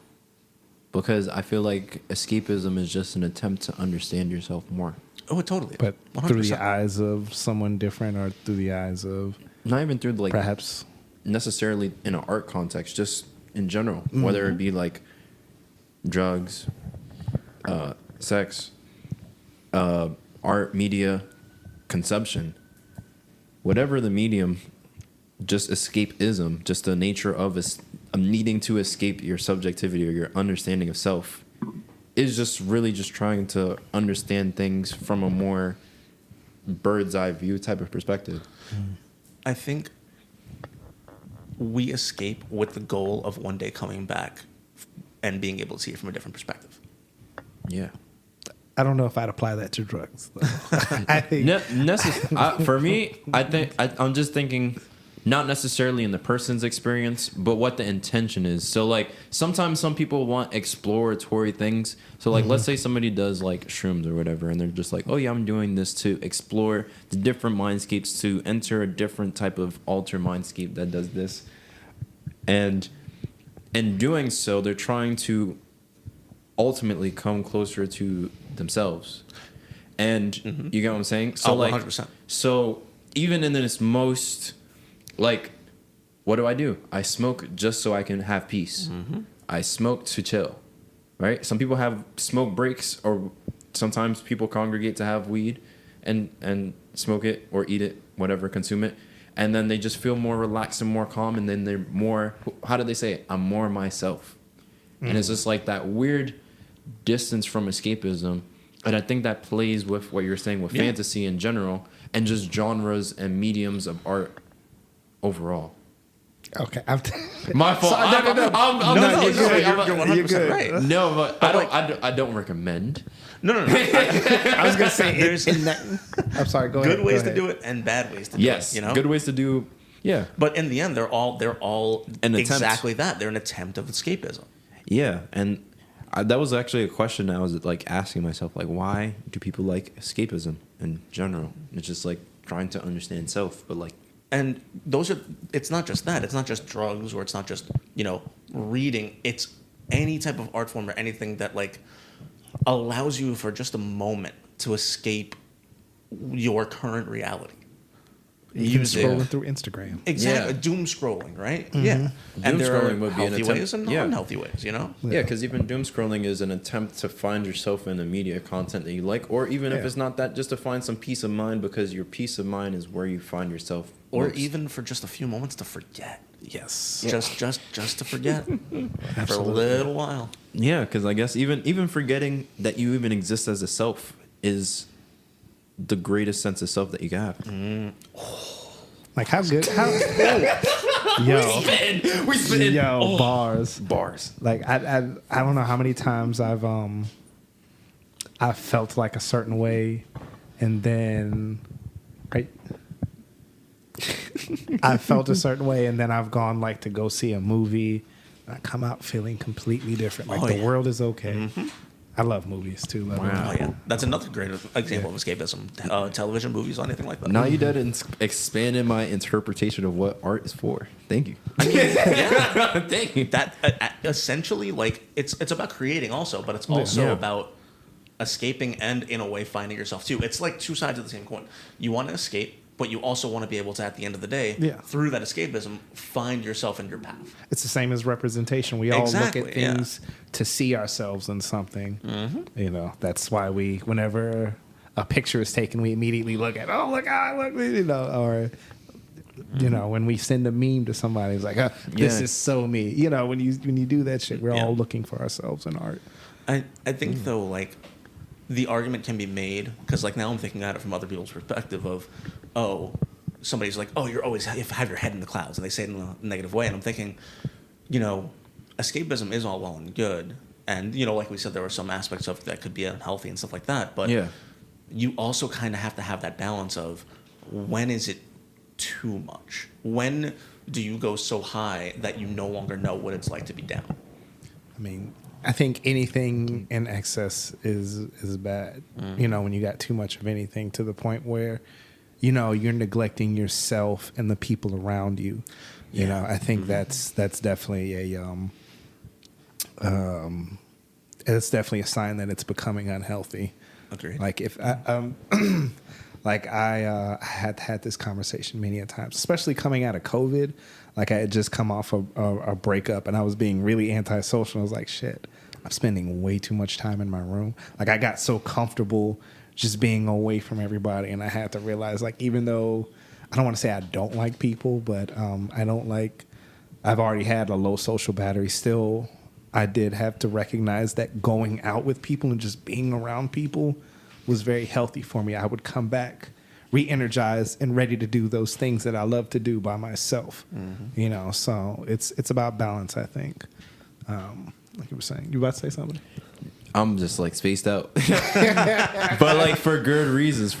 Because I feel like escapism is just an attempt to understand yourself more. Oh, totally. But 100%. through the eyes of someone different, or through the eyes of Not even through like perhaps necessarily in an art context, just in general. Whether it be like drugs, sex, art, media, consumption, whatever the medium, just escapism, just the nature of needing to escape your subjectivity or your understanding of self, is just really just trying to understand things from a more bird's eye view type of perspective. I think we escape with the goal of one day coming back and being able to see it from a different perspective. Yeah. I don't know if I'd apply that to drugs. I think For me, I think I'm just thinking, not necessarily in the person's experience, but what the intention is. So, like, sometimes some people want exploratory things. So, like, let's say somebody does, like, shrooms or whatever, and they're just like, oh, yeah, I'm doing this to explore the different mindscapes, to enter a different type of alter mindscape that does this. And in doing so, they're trying to ultimately come closer to themselves. And you get what I'm saying? So, 100%. So, even in this most... Like, what do? I smoke just so I can have peace. I smoke to chill, right? Some people have smoke breaks, or sometimes people congregate to have weed and smoke it or eat it, whatever, consume it. And then they just feel more relaxed and more calm. And then they're more, how do they say it? I'm more myself. And it's just like that weird distance from escapism. And I think that plays with what you're saying with fantasy in general and just genres and mediums of art overall. okay. My fault. You're 100% right. No, but I don't recommend. No. I was gonna say There's I'm sorry. Go ahead. good ways to do it and bad ways to do it. You know, good ways to do. Yeah, but in the end, they're all An attempt. exactly that. They're an attempt of escapism. yeah, and that was actually a question I was like asking myself, like, why do people like escapism in general? It's just like trying to understand self, but like. And it's not just that. It's not just drugs, or it's not just, reading. It's any type of art form or anything that, like, allows you for just a moment to escape your current reality. Even scrolling through Instagram. Exactly. Yeah. Doom scrolling, right? Yeah. And there are healthy ways and unhealthy ways, Yeah, because even doom scrolling is an attempt to find yourself in the media content that you like, or even if it's not that, just to find some peace of mind, because your peace of mind is where you find yourself. Or most. even for just a few moments to forget. Yes. Just to forget for a little while. Yeah, because I guess even forgetting that you even exist as a self is the greatest sense of self that you can have. Like how good? We spin. Yo, bars. Like I don't know how many times I've felt like a certain way, and then right. I felt a certain way, and then I've gone like to go see a movie, and I come out feeling completely different. Like the world is okay. I love movies too. Wow. Oh, yeah. That's another great example of escapism. Television, movies, anything like that. Now you did expanded my interpretation of what art is for. Thank you. I mean, yeah. Thank you. That essentially, like, it's about creating also, but it's also about escaping and, in a way, finding yourself too. It's like two sides of the same coin. You want to escape, but you also want to be able to, at the end of the day, through that escapism, find yourself in your path. It's the same as representation. We all look at things to see ourselves in something. That's why whenever a picture is taken, we immediately look at, oh, look how I look, or, when we send a meme to somebody, it's like, this is so me. When you do that shit, we're all looking for ourselves in art. I think, though, like, the argument can be made, because, like, now I'm thinking at it from other people's perspective of, somebody's like, you have your head in the clouds, and they say it in a negative way, and I'm thinking, escapism is all well and good, And, you know, like we said, there were some aspects of that could be unhealthy and stuff like that. But Yeah. you also kind of have to have that balance of when is it too much? When do you go so high that you no longer know what it's like to be down? I mean, I think anything in excess is bad. You know, when you got too much of anything to the point where, you know, you're neglecting yourself and the people around you. You know, I think that's definitely it's definitely a sign that it's becoming unhealthy. Agreed. Like if I, I had this conversation many a times, especially coming out of COVID. Like I had just come off a breakup and I was being really antisocial. I was like, shit, I'm spending way too much time in my room. Like I got so comfortable just being away from everybody. And I had to realize, like, even though I don't want to say I don't like people, but I've already had a low social battery. Still, I did have to recognize that going out with people and just being around people was very healthy for me. I would come back re-energized and ready to do those things that I love to do by myself. You know, so it's about balance, I think. Like you were saying, you about to say something? I'm just like spaced out, but like for good reasons.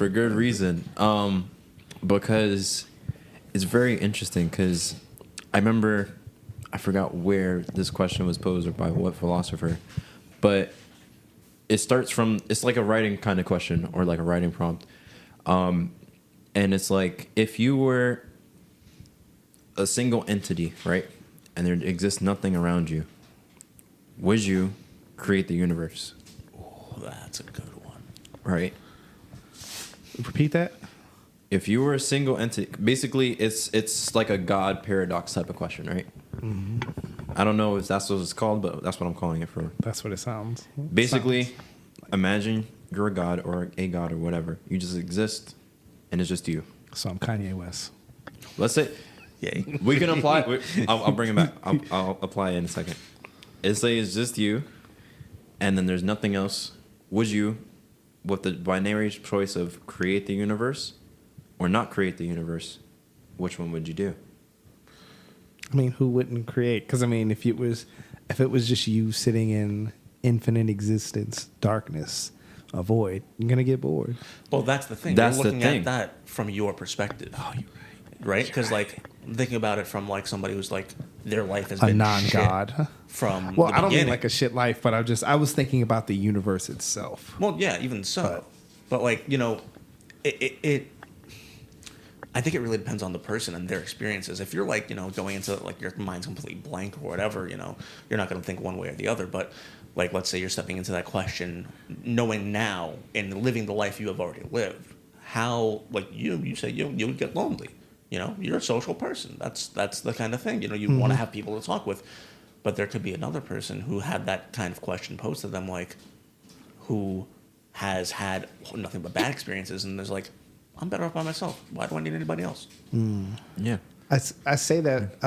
Because it's very interesting. Because I remember, I forgot where this question was posed or by what philosopher, but it starts from, it's like a writing kind of question or like a writing prompt. And it's like, if you were a single entity, right? And there exists nothing around you, would you create the universe? Oh, that's a good one. Right? Repeat that. If you were a single entity, basically it's like a God paradox type of question, right? I don't know if that's what it's called, but that's what I'm calling it for. That's what it sounds. Basically, imagine you're a god or whatever. You just exist, and it's just you. So I'm Kanye West. Let's say, Yay. we can apply. I'll bring it back. I'll apply it in a second. Let's say it's just you, and then there's nothing else. Would you, with the binary choice of create the universe or not create the universe, which one would you do? I mean, who wouldn't create? Because I mean, if it was just you sitting in infinite existence, darkness, a void, you're gonna get bored. Well, that's the thing. That's You're the looking thing. at that from your perspective. Oh, you're right. Right? Because, like, thinking about it from, like, somebody who's, like, their life has A been non-god. shit from Well, the I don't mean beginning. like a shit life, but I was thinking about the universe itself. Well, yeah, even so. But like, you know, it I think it really depends on the person and their experiences. If you're like, you know, going into like your mind's completely blank or whatever, you know, you're not going to think one way or the other. But like, let's say you're stepping into that question, knowing now and living the life you have already lived, how, like you say you would get lonely. You know, you're a social person. That's the kind of thing. You know, you want to have people to talk with. But there could be another person who had that kind of question posed to them, like, who has had nothing but bad experiences, and there's like, I'm better off by myself. Why do I need anybody else? Yeah. I say that,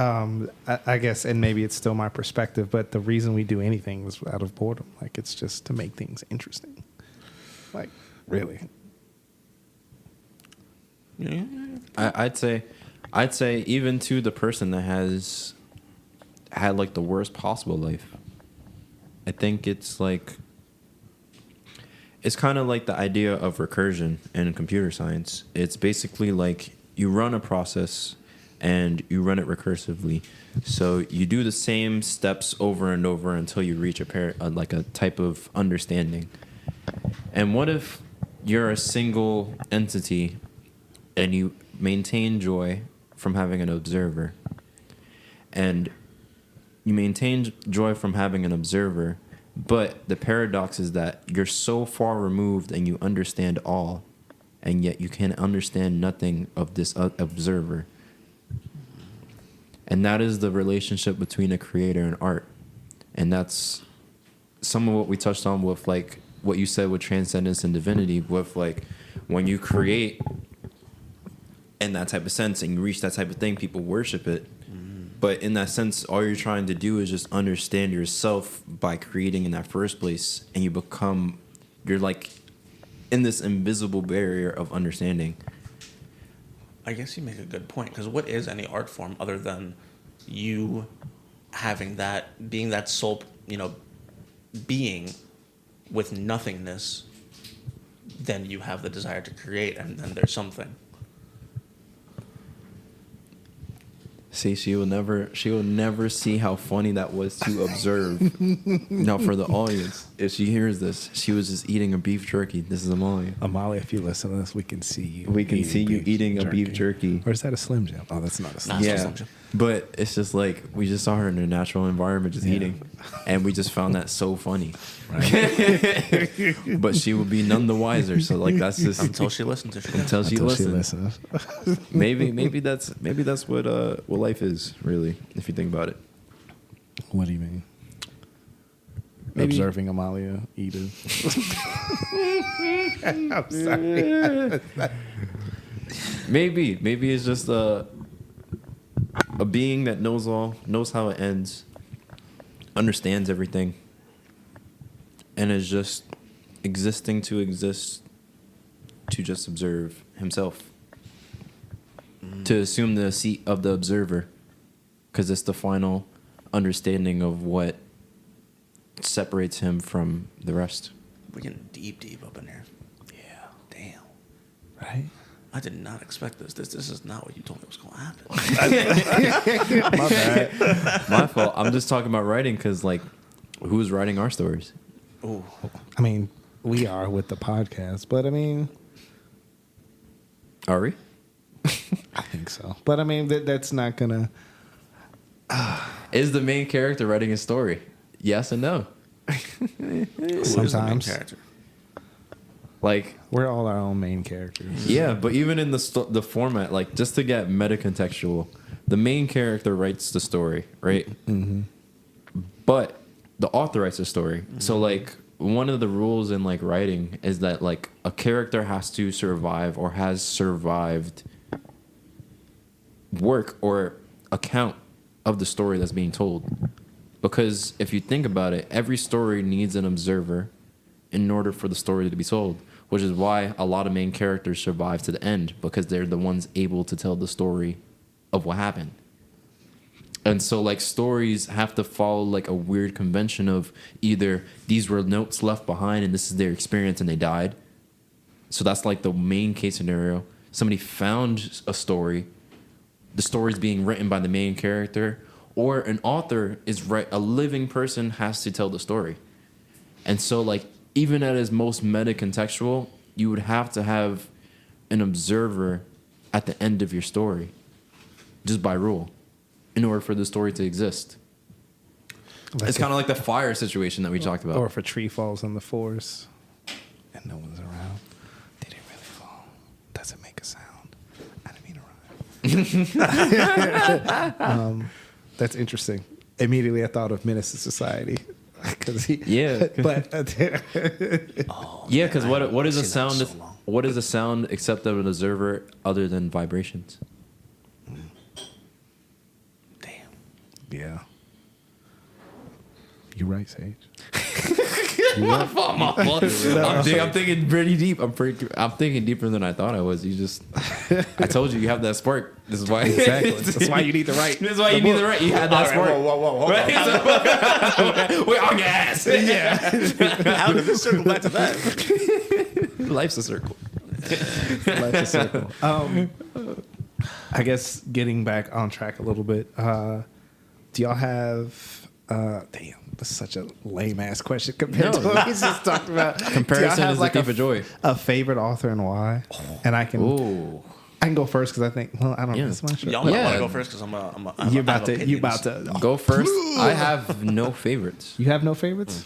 I guess, and maybe it's still my perspective, but the reason we do anything is out of boredom. Like, it's just to make things interesting. Like, really. Yeah. I'd say even to the person that has had like the worst possible life, I think it's like, it's kind of like the idea of recursion in computer science. It's basically like you run a process and you run it recursively. So you do the same steps over and over until you reach like a type of understanding. And what if you're a single entity and you maintain joy from having an observer? And you maintain joy from having an observer, but the paradox is that you're so far removed and you understand all, and yet you can understand nothing of this observer. And that is the relationship between a creator and art. And that's some of what we touched on with like what you said with transcendence and divinity, with like when you create in that type of sense and you reach that type of thing, people worship it. But in that sense, all you're trying to do is just understand yourself by creating in that first place. And you're like in this invisible barrier of understanding. I guess you make a good point, because what is any art form other than you having that, being that sole, you know, being with nothingness, then you have the desire to create, and then there's something. See, she will never see how funny that was to observe. Now, for the audience, if she hears this, she was just eating a beef jerky. This is Amalia. Amalia, if you listen to this, we can see you. We can see you eating a beef jerky. Or is that a Slim Jim? Oh, that's not a Slim Jim. Yeah, but it's just like we just saw her in a natural environment just eating, and we just found that so funny. Right? But she will be none the wiser. So like that's just Until she listens. until she listens. maybe that's what life is really, if you think about it. What do you mean? Maybe. Observing Amalia eat it. I'm sorry. Maybe it's just a being that knows how it ends, understands everything, and is just existing to exist to just observe himself. To assume the seat of the observer, because it's the final understanding of what separates him from the rest. We're getting deep up in here. Yeah. Damn. Right? I did not expect this. This is not what you told me was going to happen. My bad. My fault. I'm just talking about writing because, like, who's writing our stories? Ooh. I mean, we are with the podcast, but I mean, Are we? I think so. But I mean, that's not gonna. Is the main character writing a story? Yes and no. Sometimes. Character? Like, We're all our own main characters. yeah, but even in the format, like, just to get meta contextual, the main character writes the story, right? Mm-hmm. But the author writes the story. Mm-hmm. So, like, one of the rules in, like, writing is that, like, a character has to survive or has survived work or account of the story that's being told. Because if you think about it, every story needs an observer in order for the story to be told, which is why a lot of main characters survive to the end, because they're the ones able to tell the story of what happened. And so, like, stories have to follow, like, a weird convention of either these were notes left behind and this is their experience and they died. So that's, like, the main case scenario. Somebody found a story, the story's being written by the main character, or an author is a living person has to tell the story. And so, like, even at its most meta-contextual, you would have to have an observer at the end of your story, just by rule, in order for the story to exist. Like It's kind of like the fire situation that we talked about. Or if a tree falls in the forest and no one's around, did it really fall? Does it make a sound? I didn't mean to rhyme. That's interesting. Immediately I thought of Menace to Society. Yeah. But Yeah, because what is a I've seen that sound? so long. What is a sound except of an observer other than vibrations? Damn. yeah. You're right, Sage. My fault. I'm thinking pretty deep. I'm thinking deeper than I thought I was. I told you have that spark. This is why. Exactly. That's why you need to write. This is why you need to write. You had that spark. Whoa. Right? So, we're on your ass. Yeah. How did this circle back to that? Life's a circle. Life's a circle. I guess getting back on track a little bit. Do y'all have? Damn, that's such a lame ass question compared to what we just talked about. Comparison is the thief of joy. A favorite author and why? And I can Ooh. go first because I think I don't know. It's my show. Y'all might Yeah. want to go first because I'm You about to Go first. I have no favorites. You have no favorites?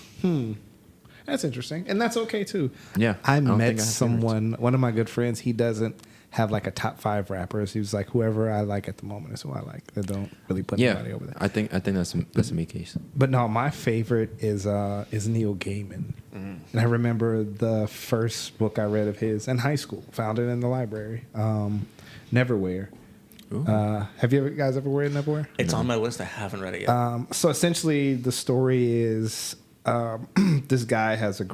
That's interesting. And that's okay too. Yeah, I don't met think I have someone, one of my good friends, he doesn't have like a top 5 rappers. He was like, whoever I like at the moment is who I like. They don't really put Yeah, anybody over there. I think that's a me case. But no, my favorite is Neil Gaiman. And I remember the first book I read of his in high school. Found it in the library. Neverwhere. Have you guys ever read Neverwhere? It's on my list. I haven't read it yet. So essentially, the story is this guy has a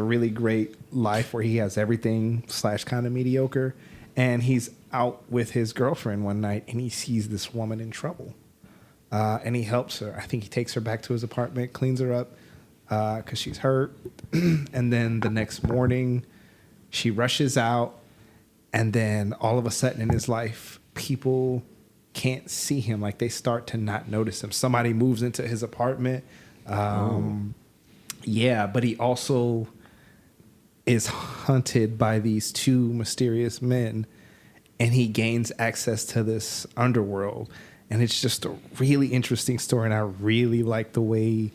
really great life where he has everything / kind of mediocre, and he's out with his girlfriend one night and he sees this woman in trouble, and he helps her. I think he takes her back to his apartment, cleans her up because she's hurt. And then the next morning, she rushes out. And then all of a sudden in his life, people can't see him. Like they start to not notice him. Somebody moves into his apartment. Yeah, but he also is hunted by these two mysterious men, and he gains access to this underworld. And it's just a really interesting story, and I really like the way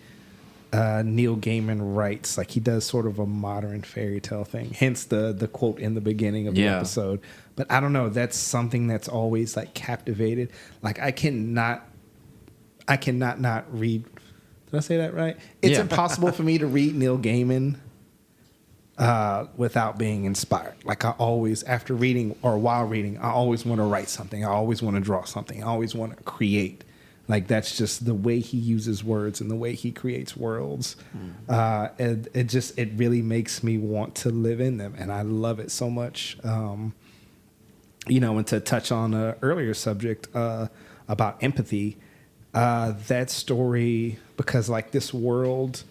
Neil Gaiman writes. Like he does sort of a modern fairy tale thing, hence the quote in the beginning of the episode. But I don't know, that's something that's always like captivated. Like I cannot not read. Did I say that right? It's impossible for me to read Neil Gaiman without being inspired. Like I always, after reading or while reading, I always want to write something. I always want to draw something. I always want to create. Like that's just the way he uses words and the way he creates worlds. And it really makes me want to live in them, and I love it so much. You know, and to touch on an earlier subject about empathy, that story, because like this world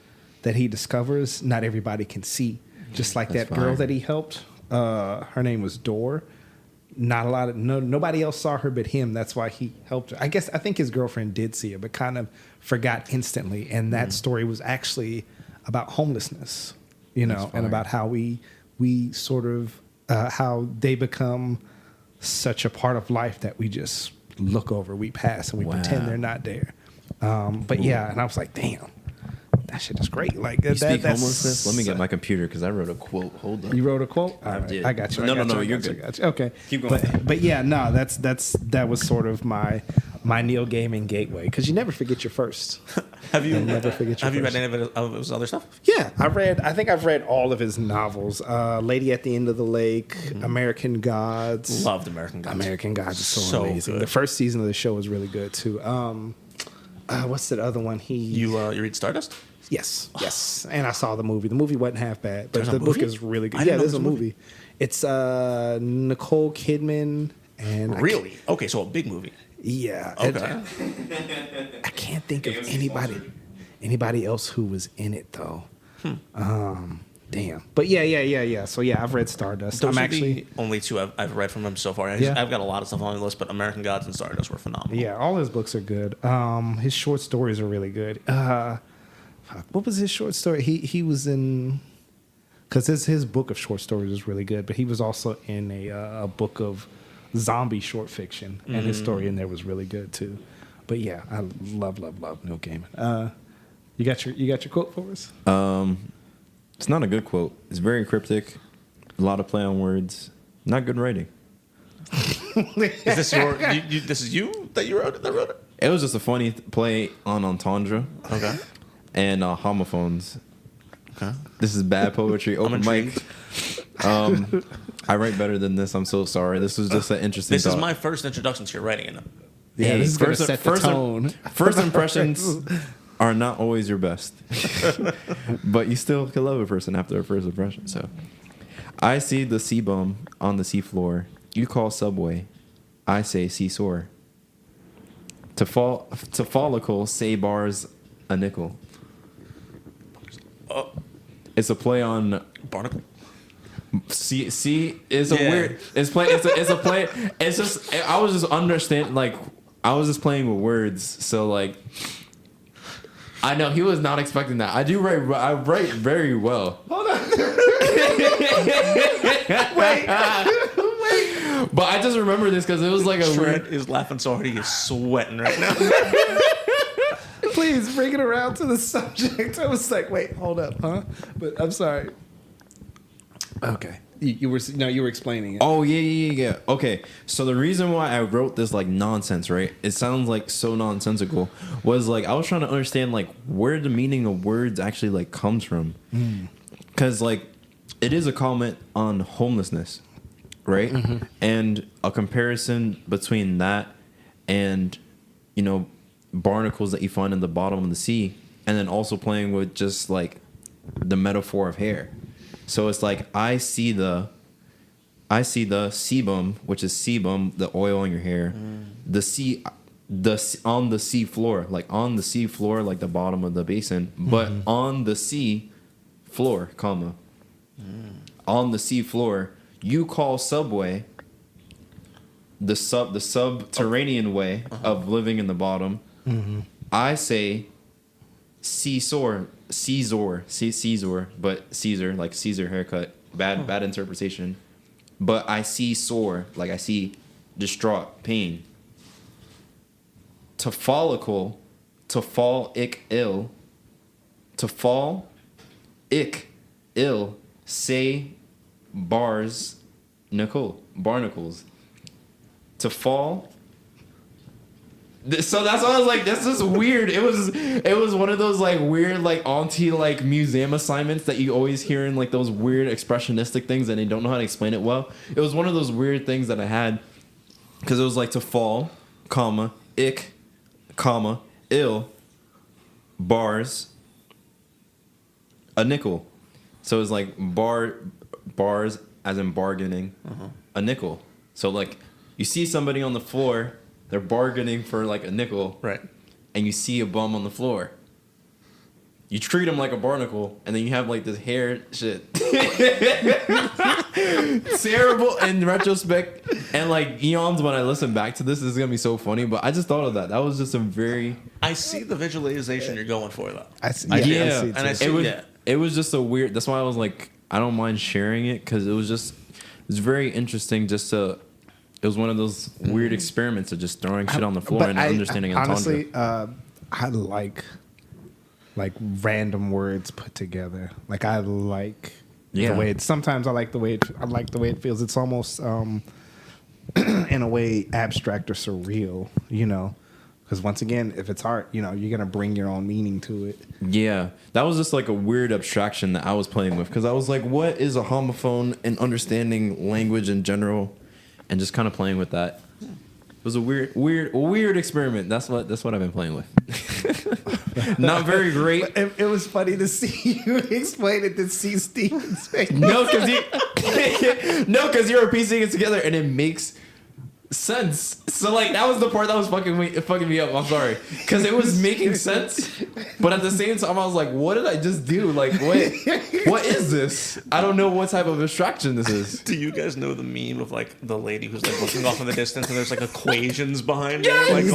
that he discovers, not everybody can see. Just like that girl that he helped, her name was Dor. Nobody else saw her but him. That's why he helped her. I think his girlfriend did see her, but kind of forgot instantly. And that story was actually about homelessness, you know, and about how we sort of how they become such a part of life that we just look over, we pass, and we pretend they're not there. But yeah, and I was like, damn. That shit is great. Like you speak homelessness. Let me get my computer because I wrote a quote. Hold on. You wrote a quote? I did. I got you. No, you're good. I got you. Okay. Keep going. But yeah, no, that was sort of my Neil Gaiman gateway, because you never forget your first. Have you never forget your Have you first. read any of his other stuff? Yeah, I think I've read all of his novels. Lady at the End of the Lake, American Gods. Loved American Gods. American Gods is so amazing. Good. The first season of the show was really good too. What's that other one? You read Stardust? Yes. And I saw the movie. The movie wasn't half bad, but There's the a book movie? is really good. I didn't Yeah, know there's a there was a movie. It's Nicole Kidman and Really? Okay, so a big movie. Yeah. Okay. I can't think of anybody else who was in it though. Damn. But yeah. So yeah, I've read Stardust. Those I'm are actually the only two I've read from him so far. Yeah. I've got a lot of stuff on my list, but American Gods and Stardust were phenomenal. yeah, all his books are good. His short stories are really good. What was his short story? He was in, because his book of short stories is really good, but he was also in a book of zombie short fiction, and his story in there was really good too. But yeah, I love Neil Gaiman. You got your quote for us? It's not a good quote. It's very cryptic. A lot of play on words. Not good writing. Is this this is you that wrote it? It was just a funny play on entendre. Okay. And homophones. Okay. This is bad poetry. Open mic. I write better than this. I'm so sorry. This was just an interesting. This is my first introduction to your writing in them. Yeah, this is going to set the tone. First impressions are not always your best, but you still can love a person after a first impression. So, I see the sea bum on the seafloor. You call Subway. I say seesaw. To follicle, say bars a nickel. It's a play on Barnacle. See is a weird. It's play. It's a play. It's just. I was just understand like I was just playing with words. So like, I know he was not expecting that. I do write. I write very well. Hold on. Wait. But I just remember this because it was like a Trent weird. is laughing so hard he is sweating right now. Please bring it around to the subject. I was like, wait, hold up, huh? But I'm sorry. Okay. You were explaining it. Oh yeah. Okay, so the reason why I wrote this like nonsense, right? It sounds like so nonsensical. Was like I was trying to understand like where the meaning of words actually like comes from, because like it is a comment on homelessness, right? Mm-hmm. And a comparison between that and barnacles that you find in the bottom of the sea, and then also playing with just like the metaphor of hair. So it's like I see the sebum, which is sebum, the oil in your hair. The on the sea floor, like on the sea floor, like the bottom of the basin, but on the sea floor, comma, on the sea floor, you call subway the subterranean way of living in the bottom. I say Caesar, but Caesar, like Caesar haircut, bad interpretation. But I see sore, like I see distraught, pain. To follicle, to fall ick ill, to fall ick ill, say bars barnacles. To fall. So that's why I was like, this is weird. It was one of those like weird like auntie like museum assignments that you always hear in like those weird expressionistic things and they don't know how to explain it well. It was one of those weird things that I had because it was like to fall, comma, ick, comma, ill, bars, a nickel. So it was like bars as in bargaining, a nickel. So like you see somebody on the floor, they're bargaining for like a nickel, right? And you see a bum on the floor. You treat him like a barnacle, and then you have like this hair shit. Terrible in retrospect, and like eons when I listen back to this is gonna be so funny. But I just thought of that. That was just a very. I see the visualization you're going for though. I see It was just a weird. That's why I was like, I don't mind sharing it because it's very interesting. It was one of those weird experiments of just throwing shit on the floor and understanding entendre. Honestly, I like random words put together. Like I like the way sometimes I like the way it feels. It's almost in a way abstract or surreal, you know. Because once again, if it's art, you know, you're gonna bring your own meaning to it. Yeah, that was just like a weird abstraction that I was playing with because I was like, "What is a homophone?" and understanding language in general, and just kind of playing with that. It was a weird experiment. That's what I've been playing with. Not very great. It was funny to see you explain it to see Steven's face. No, because you're piecing it together and it makes sense. So like that was the part that was fucking me up. I'm sorry, because it was making sense, but at the same time I was like, what did I just do? Like what is this? I don't know what type of abstraction this is. Do you guys know the meme of like the lady who's like looking off in the distance and there's like equations behind her? Like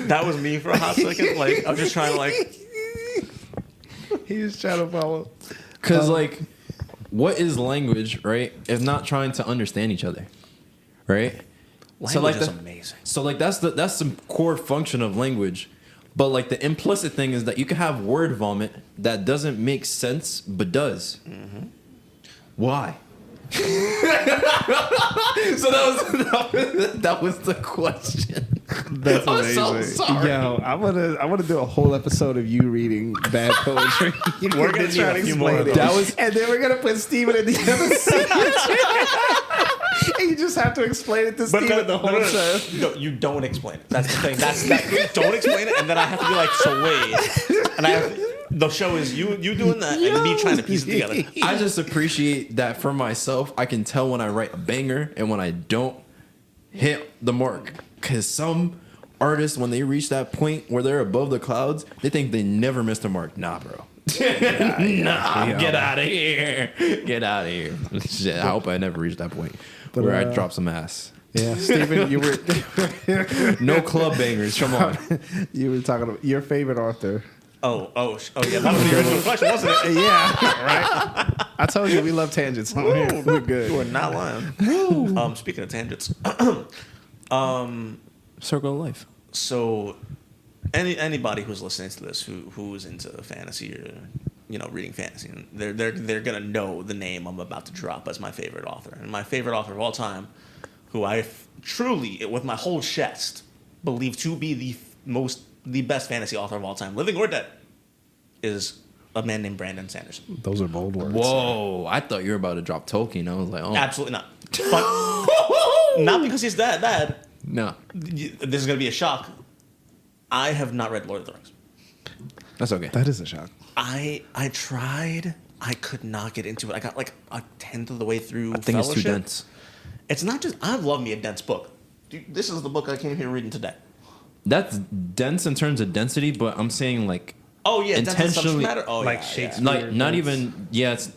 that was me for a hot second. Like I'm just trying to like. He was trying to follow. Because like, what is language, right? If not trying to understand each other, right? Language is amazing. So like that's the core function of language. But like the implicit thing is that you can have word vomit that doesn't make sense but does. Mm-hmm. Why? So that was the question. That's amazing. I'm so sorry. Yo, I wanna do a whole episode of you reading bad poetry. We're gonna try to explain it. And then we're gonna put Steven in the other side. And you just have to explain it to Steven the whole time. No, you don't explain it. That's the thing. Don't explain it, and then I have to be like, so wait. And the show is you doing that and me trying to piece it together. I just appreciate that for myself. I can tell when I write a banger and when I don't hit the mark. Because some artists, when they reach that point where they're above the clouds, they think they never missed a mark. Nah, bro. Nah, get out of here. Get out of here. Shit, I hope I never reach that point where I drop some ass. Yeah, Steven, you were... No club bangers. Come on. You were talking about your favorite author. Oh, yeah, that was the original question, wasn't it? Yeah, right? I told you we love tangents. We're good. You are not lying. Speaking of tangents, Circle of Life. So, anybody who's listening to this who's into fantasy or reading fantasy, they're gonna know the name I'm about to drop as my favorite author, and my favorite author of all time, who I truly, with my whole chest, believe to be the best fantasy author of all time, living or dead, is a man named Brandon Sanderson. Those are bold words. Whoa, I thought you were about to drop Tolkien. I was like, oh. Absolutely not. But not because he's that bad. No. This is going to be a shock. I have not read Lord of the Rings. That's okay. That is a shock. I tried. I could not get into it. I got like a tenth of the way through. I think Fellowship. it's too dense. It's not just. I love me a dense book. Dude, this is the book I came here reading today. That's dense in terms of density, but I'm saying like Oh yeah, intentionally matter. Oh, like yeah, Shakespeare. like not even it's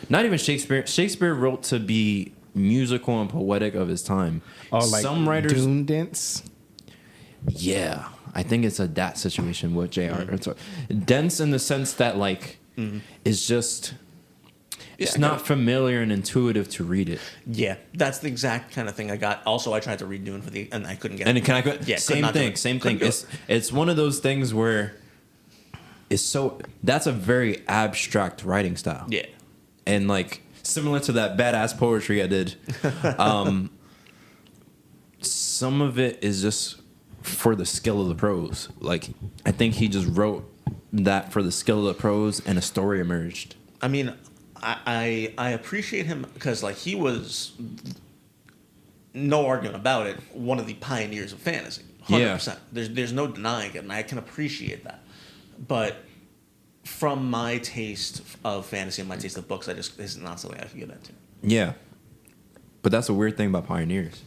not even Shakespeare. Shakespeare wrote to be musical and poetic of his time. Oh, like some writers, Doom dense. yeah, I think it's that situation with J.R. So, dense in the sense that like it's just it's not familiar and intuitive to read it. Yeah, that's the exact kind of thing I got. Also, I tried to read Dune and I couldn't get it. And can I go? Yeah, same thing. It's one of those things where it's so that's a very abstract writing style. Yeah, and like similar to that badass poetry I did, some of it is just for the skill of the prose. Like I think he just wrote that for the skill of the prose, and a story emerged. I mean, I appreciate him because like he was, no argument about it, one of the pioneers of fantasy. 100%. There's no denying it, and I can appreciate that. But from my taste of fantasy and my taste of books, this is not something I can get into. Yeah, but that's a weird thing about pioneers.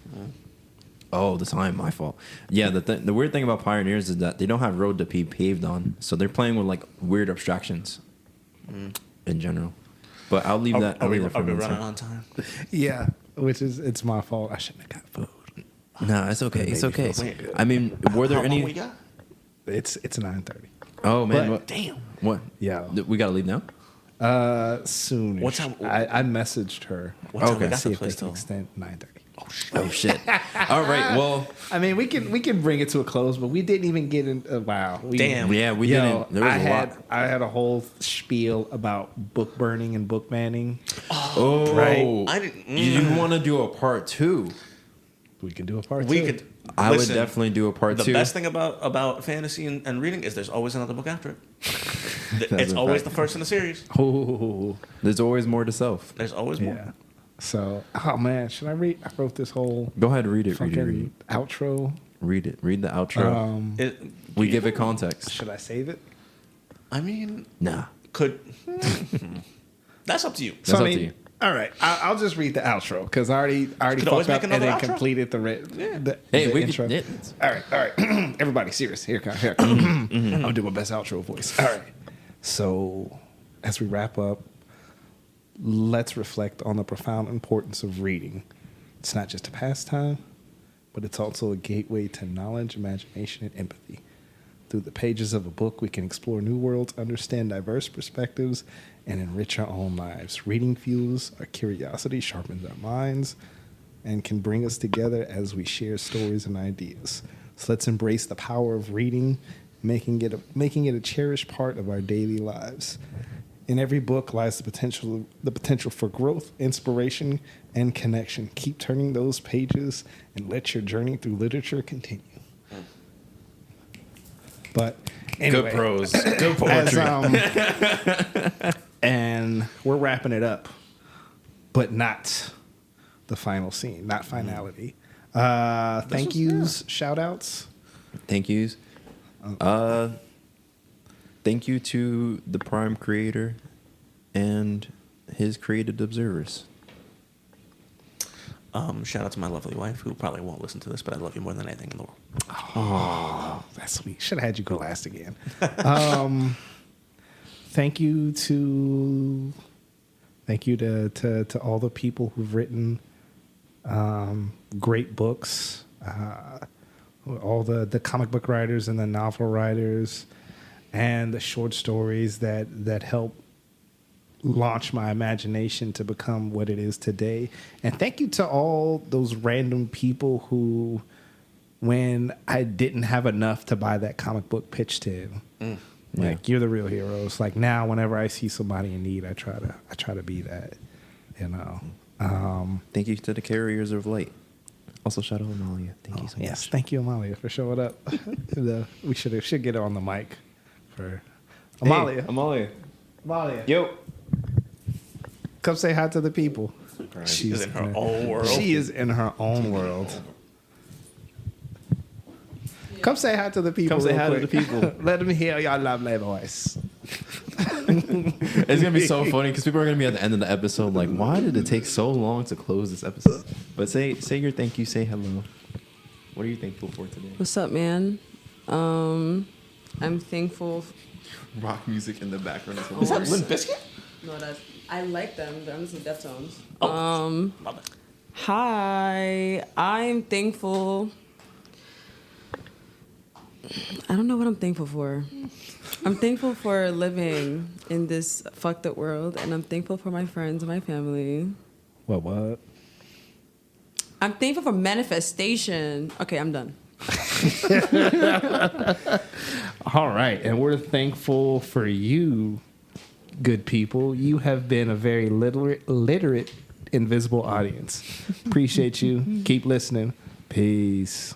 Oh, the time, my fault. Yeah, the weird thing about pioneers is that they don't have road to be paved on, so they're playing with like weird abstractions in general. But I'll leave that. Are we for running later. on time? Yeah, it's my fault. I shouldn't have got food. No, it's okay. It's okay. Wait, I mean, were there How any? long we got? It's 9:30. Oh man, But- what? Damn. What? Yeah. We gotta leave now. Soon. What time- I messaged her. What time Okay. we got See the if they place can till? extend 9:30. Oh shit. All right. Well, I mean, we can bring it to a close, but we didn't even get in. Wow. Damn. yeah, we Yo, didn't. There was I a had lot. I had a whole spiel about book burning and book banning. Oh, right. I didn't. You want to do a part 2? We can do a part We two. could. I would listen, definitely do a part The 2. best thing about fantasy and reading is there's always another book after it. That's It's a always fact. the first in the series. Oh, There's always more to self. There's always more. yeah. So, oh man, should I read? I wrote this whole Go ahead, read it. fucking outro. Read it. Read the outro. We give it context. Should I save it? I mean, Nah. could. That's up to you. That's So, up I mean, to you. all right, I'll just read the outro because I already Could always fucked up make and another then outro. completed the Hey, the we intro. could. All right. Everybody, serious. Here. I'll do my best outro voice. All right. So, as we wrap up, let's reflect on the profound importance of reading. It's not just a pastime, but it's also a gateway to knowledge, imagination, and empathy. Through the pages of a book, we can explore new worlds, understand diverse perspectives, and enrich our own lives. Reading fuels our curiosity, sharpens our minds, and can bring us together as we share stories and ideas. So let's embrace the power of reading, making it a cherished part of our daily lives. In every book lies the potential for growth, inspiration, and connection. Keep turning those pages and let your journey through literature continue. But anyway, Good prose. Good poetry. and we're wrapping it up, but not the final scene, not finality. Thank yous, shout outs. Thank yous. Thank you to the Prime creator and his created observers. Shout out to my lovely wife, who probably won't listen to this, but I love you more than anything in the world. Oh, that's sweet. Should have had you go last again. Thank you to all the people who've written great books, all the comic book writers and the novel writers, and the short stories that help launch my imagination to become what it is today. And thank you to all those random people who, when I didn't have enough to buy that comic book pitched in, like, you're the real heroes. Like, now whenever I see somebody in need, I try to be that, you know. Thank you to the carriers of light. Also, shout out Amalia. Thank you so much. Yes, thank you, Amalia, for showing up. We should get her on the mic for Amalia. Hey, Amalia. Amalia, Yo. come say hi to the people. She's in her own world. She is in her own world. Come say hi to the people. Come say real hi to quick. the people. Let them hear your lovely voice. It's gonna be so funny because people are gonna be at the end of the episode like, why did it take so long to close this episode? But say your thank you, say hello. What are you thankful for today? What's up, man? I'm thankful. Rock music in the background. Is that Limp Bizkit? No, I like them. I'm listening to Deftones. Oh, love it. Hi, I'm thankful. I don't know what I'm thankful for. I'm thankful for living in this fucked up world, and I'm thankful for my friends and my family. What? I'm thankful for manifestation. Okay, I'm done. All right, and we're thankful for you, good people. You have been a very literate invisible audience. Appreciate you. Keep listening. Peace.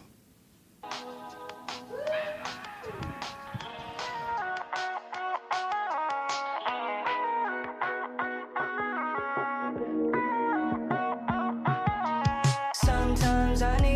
Sometimes I need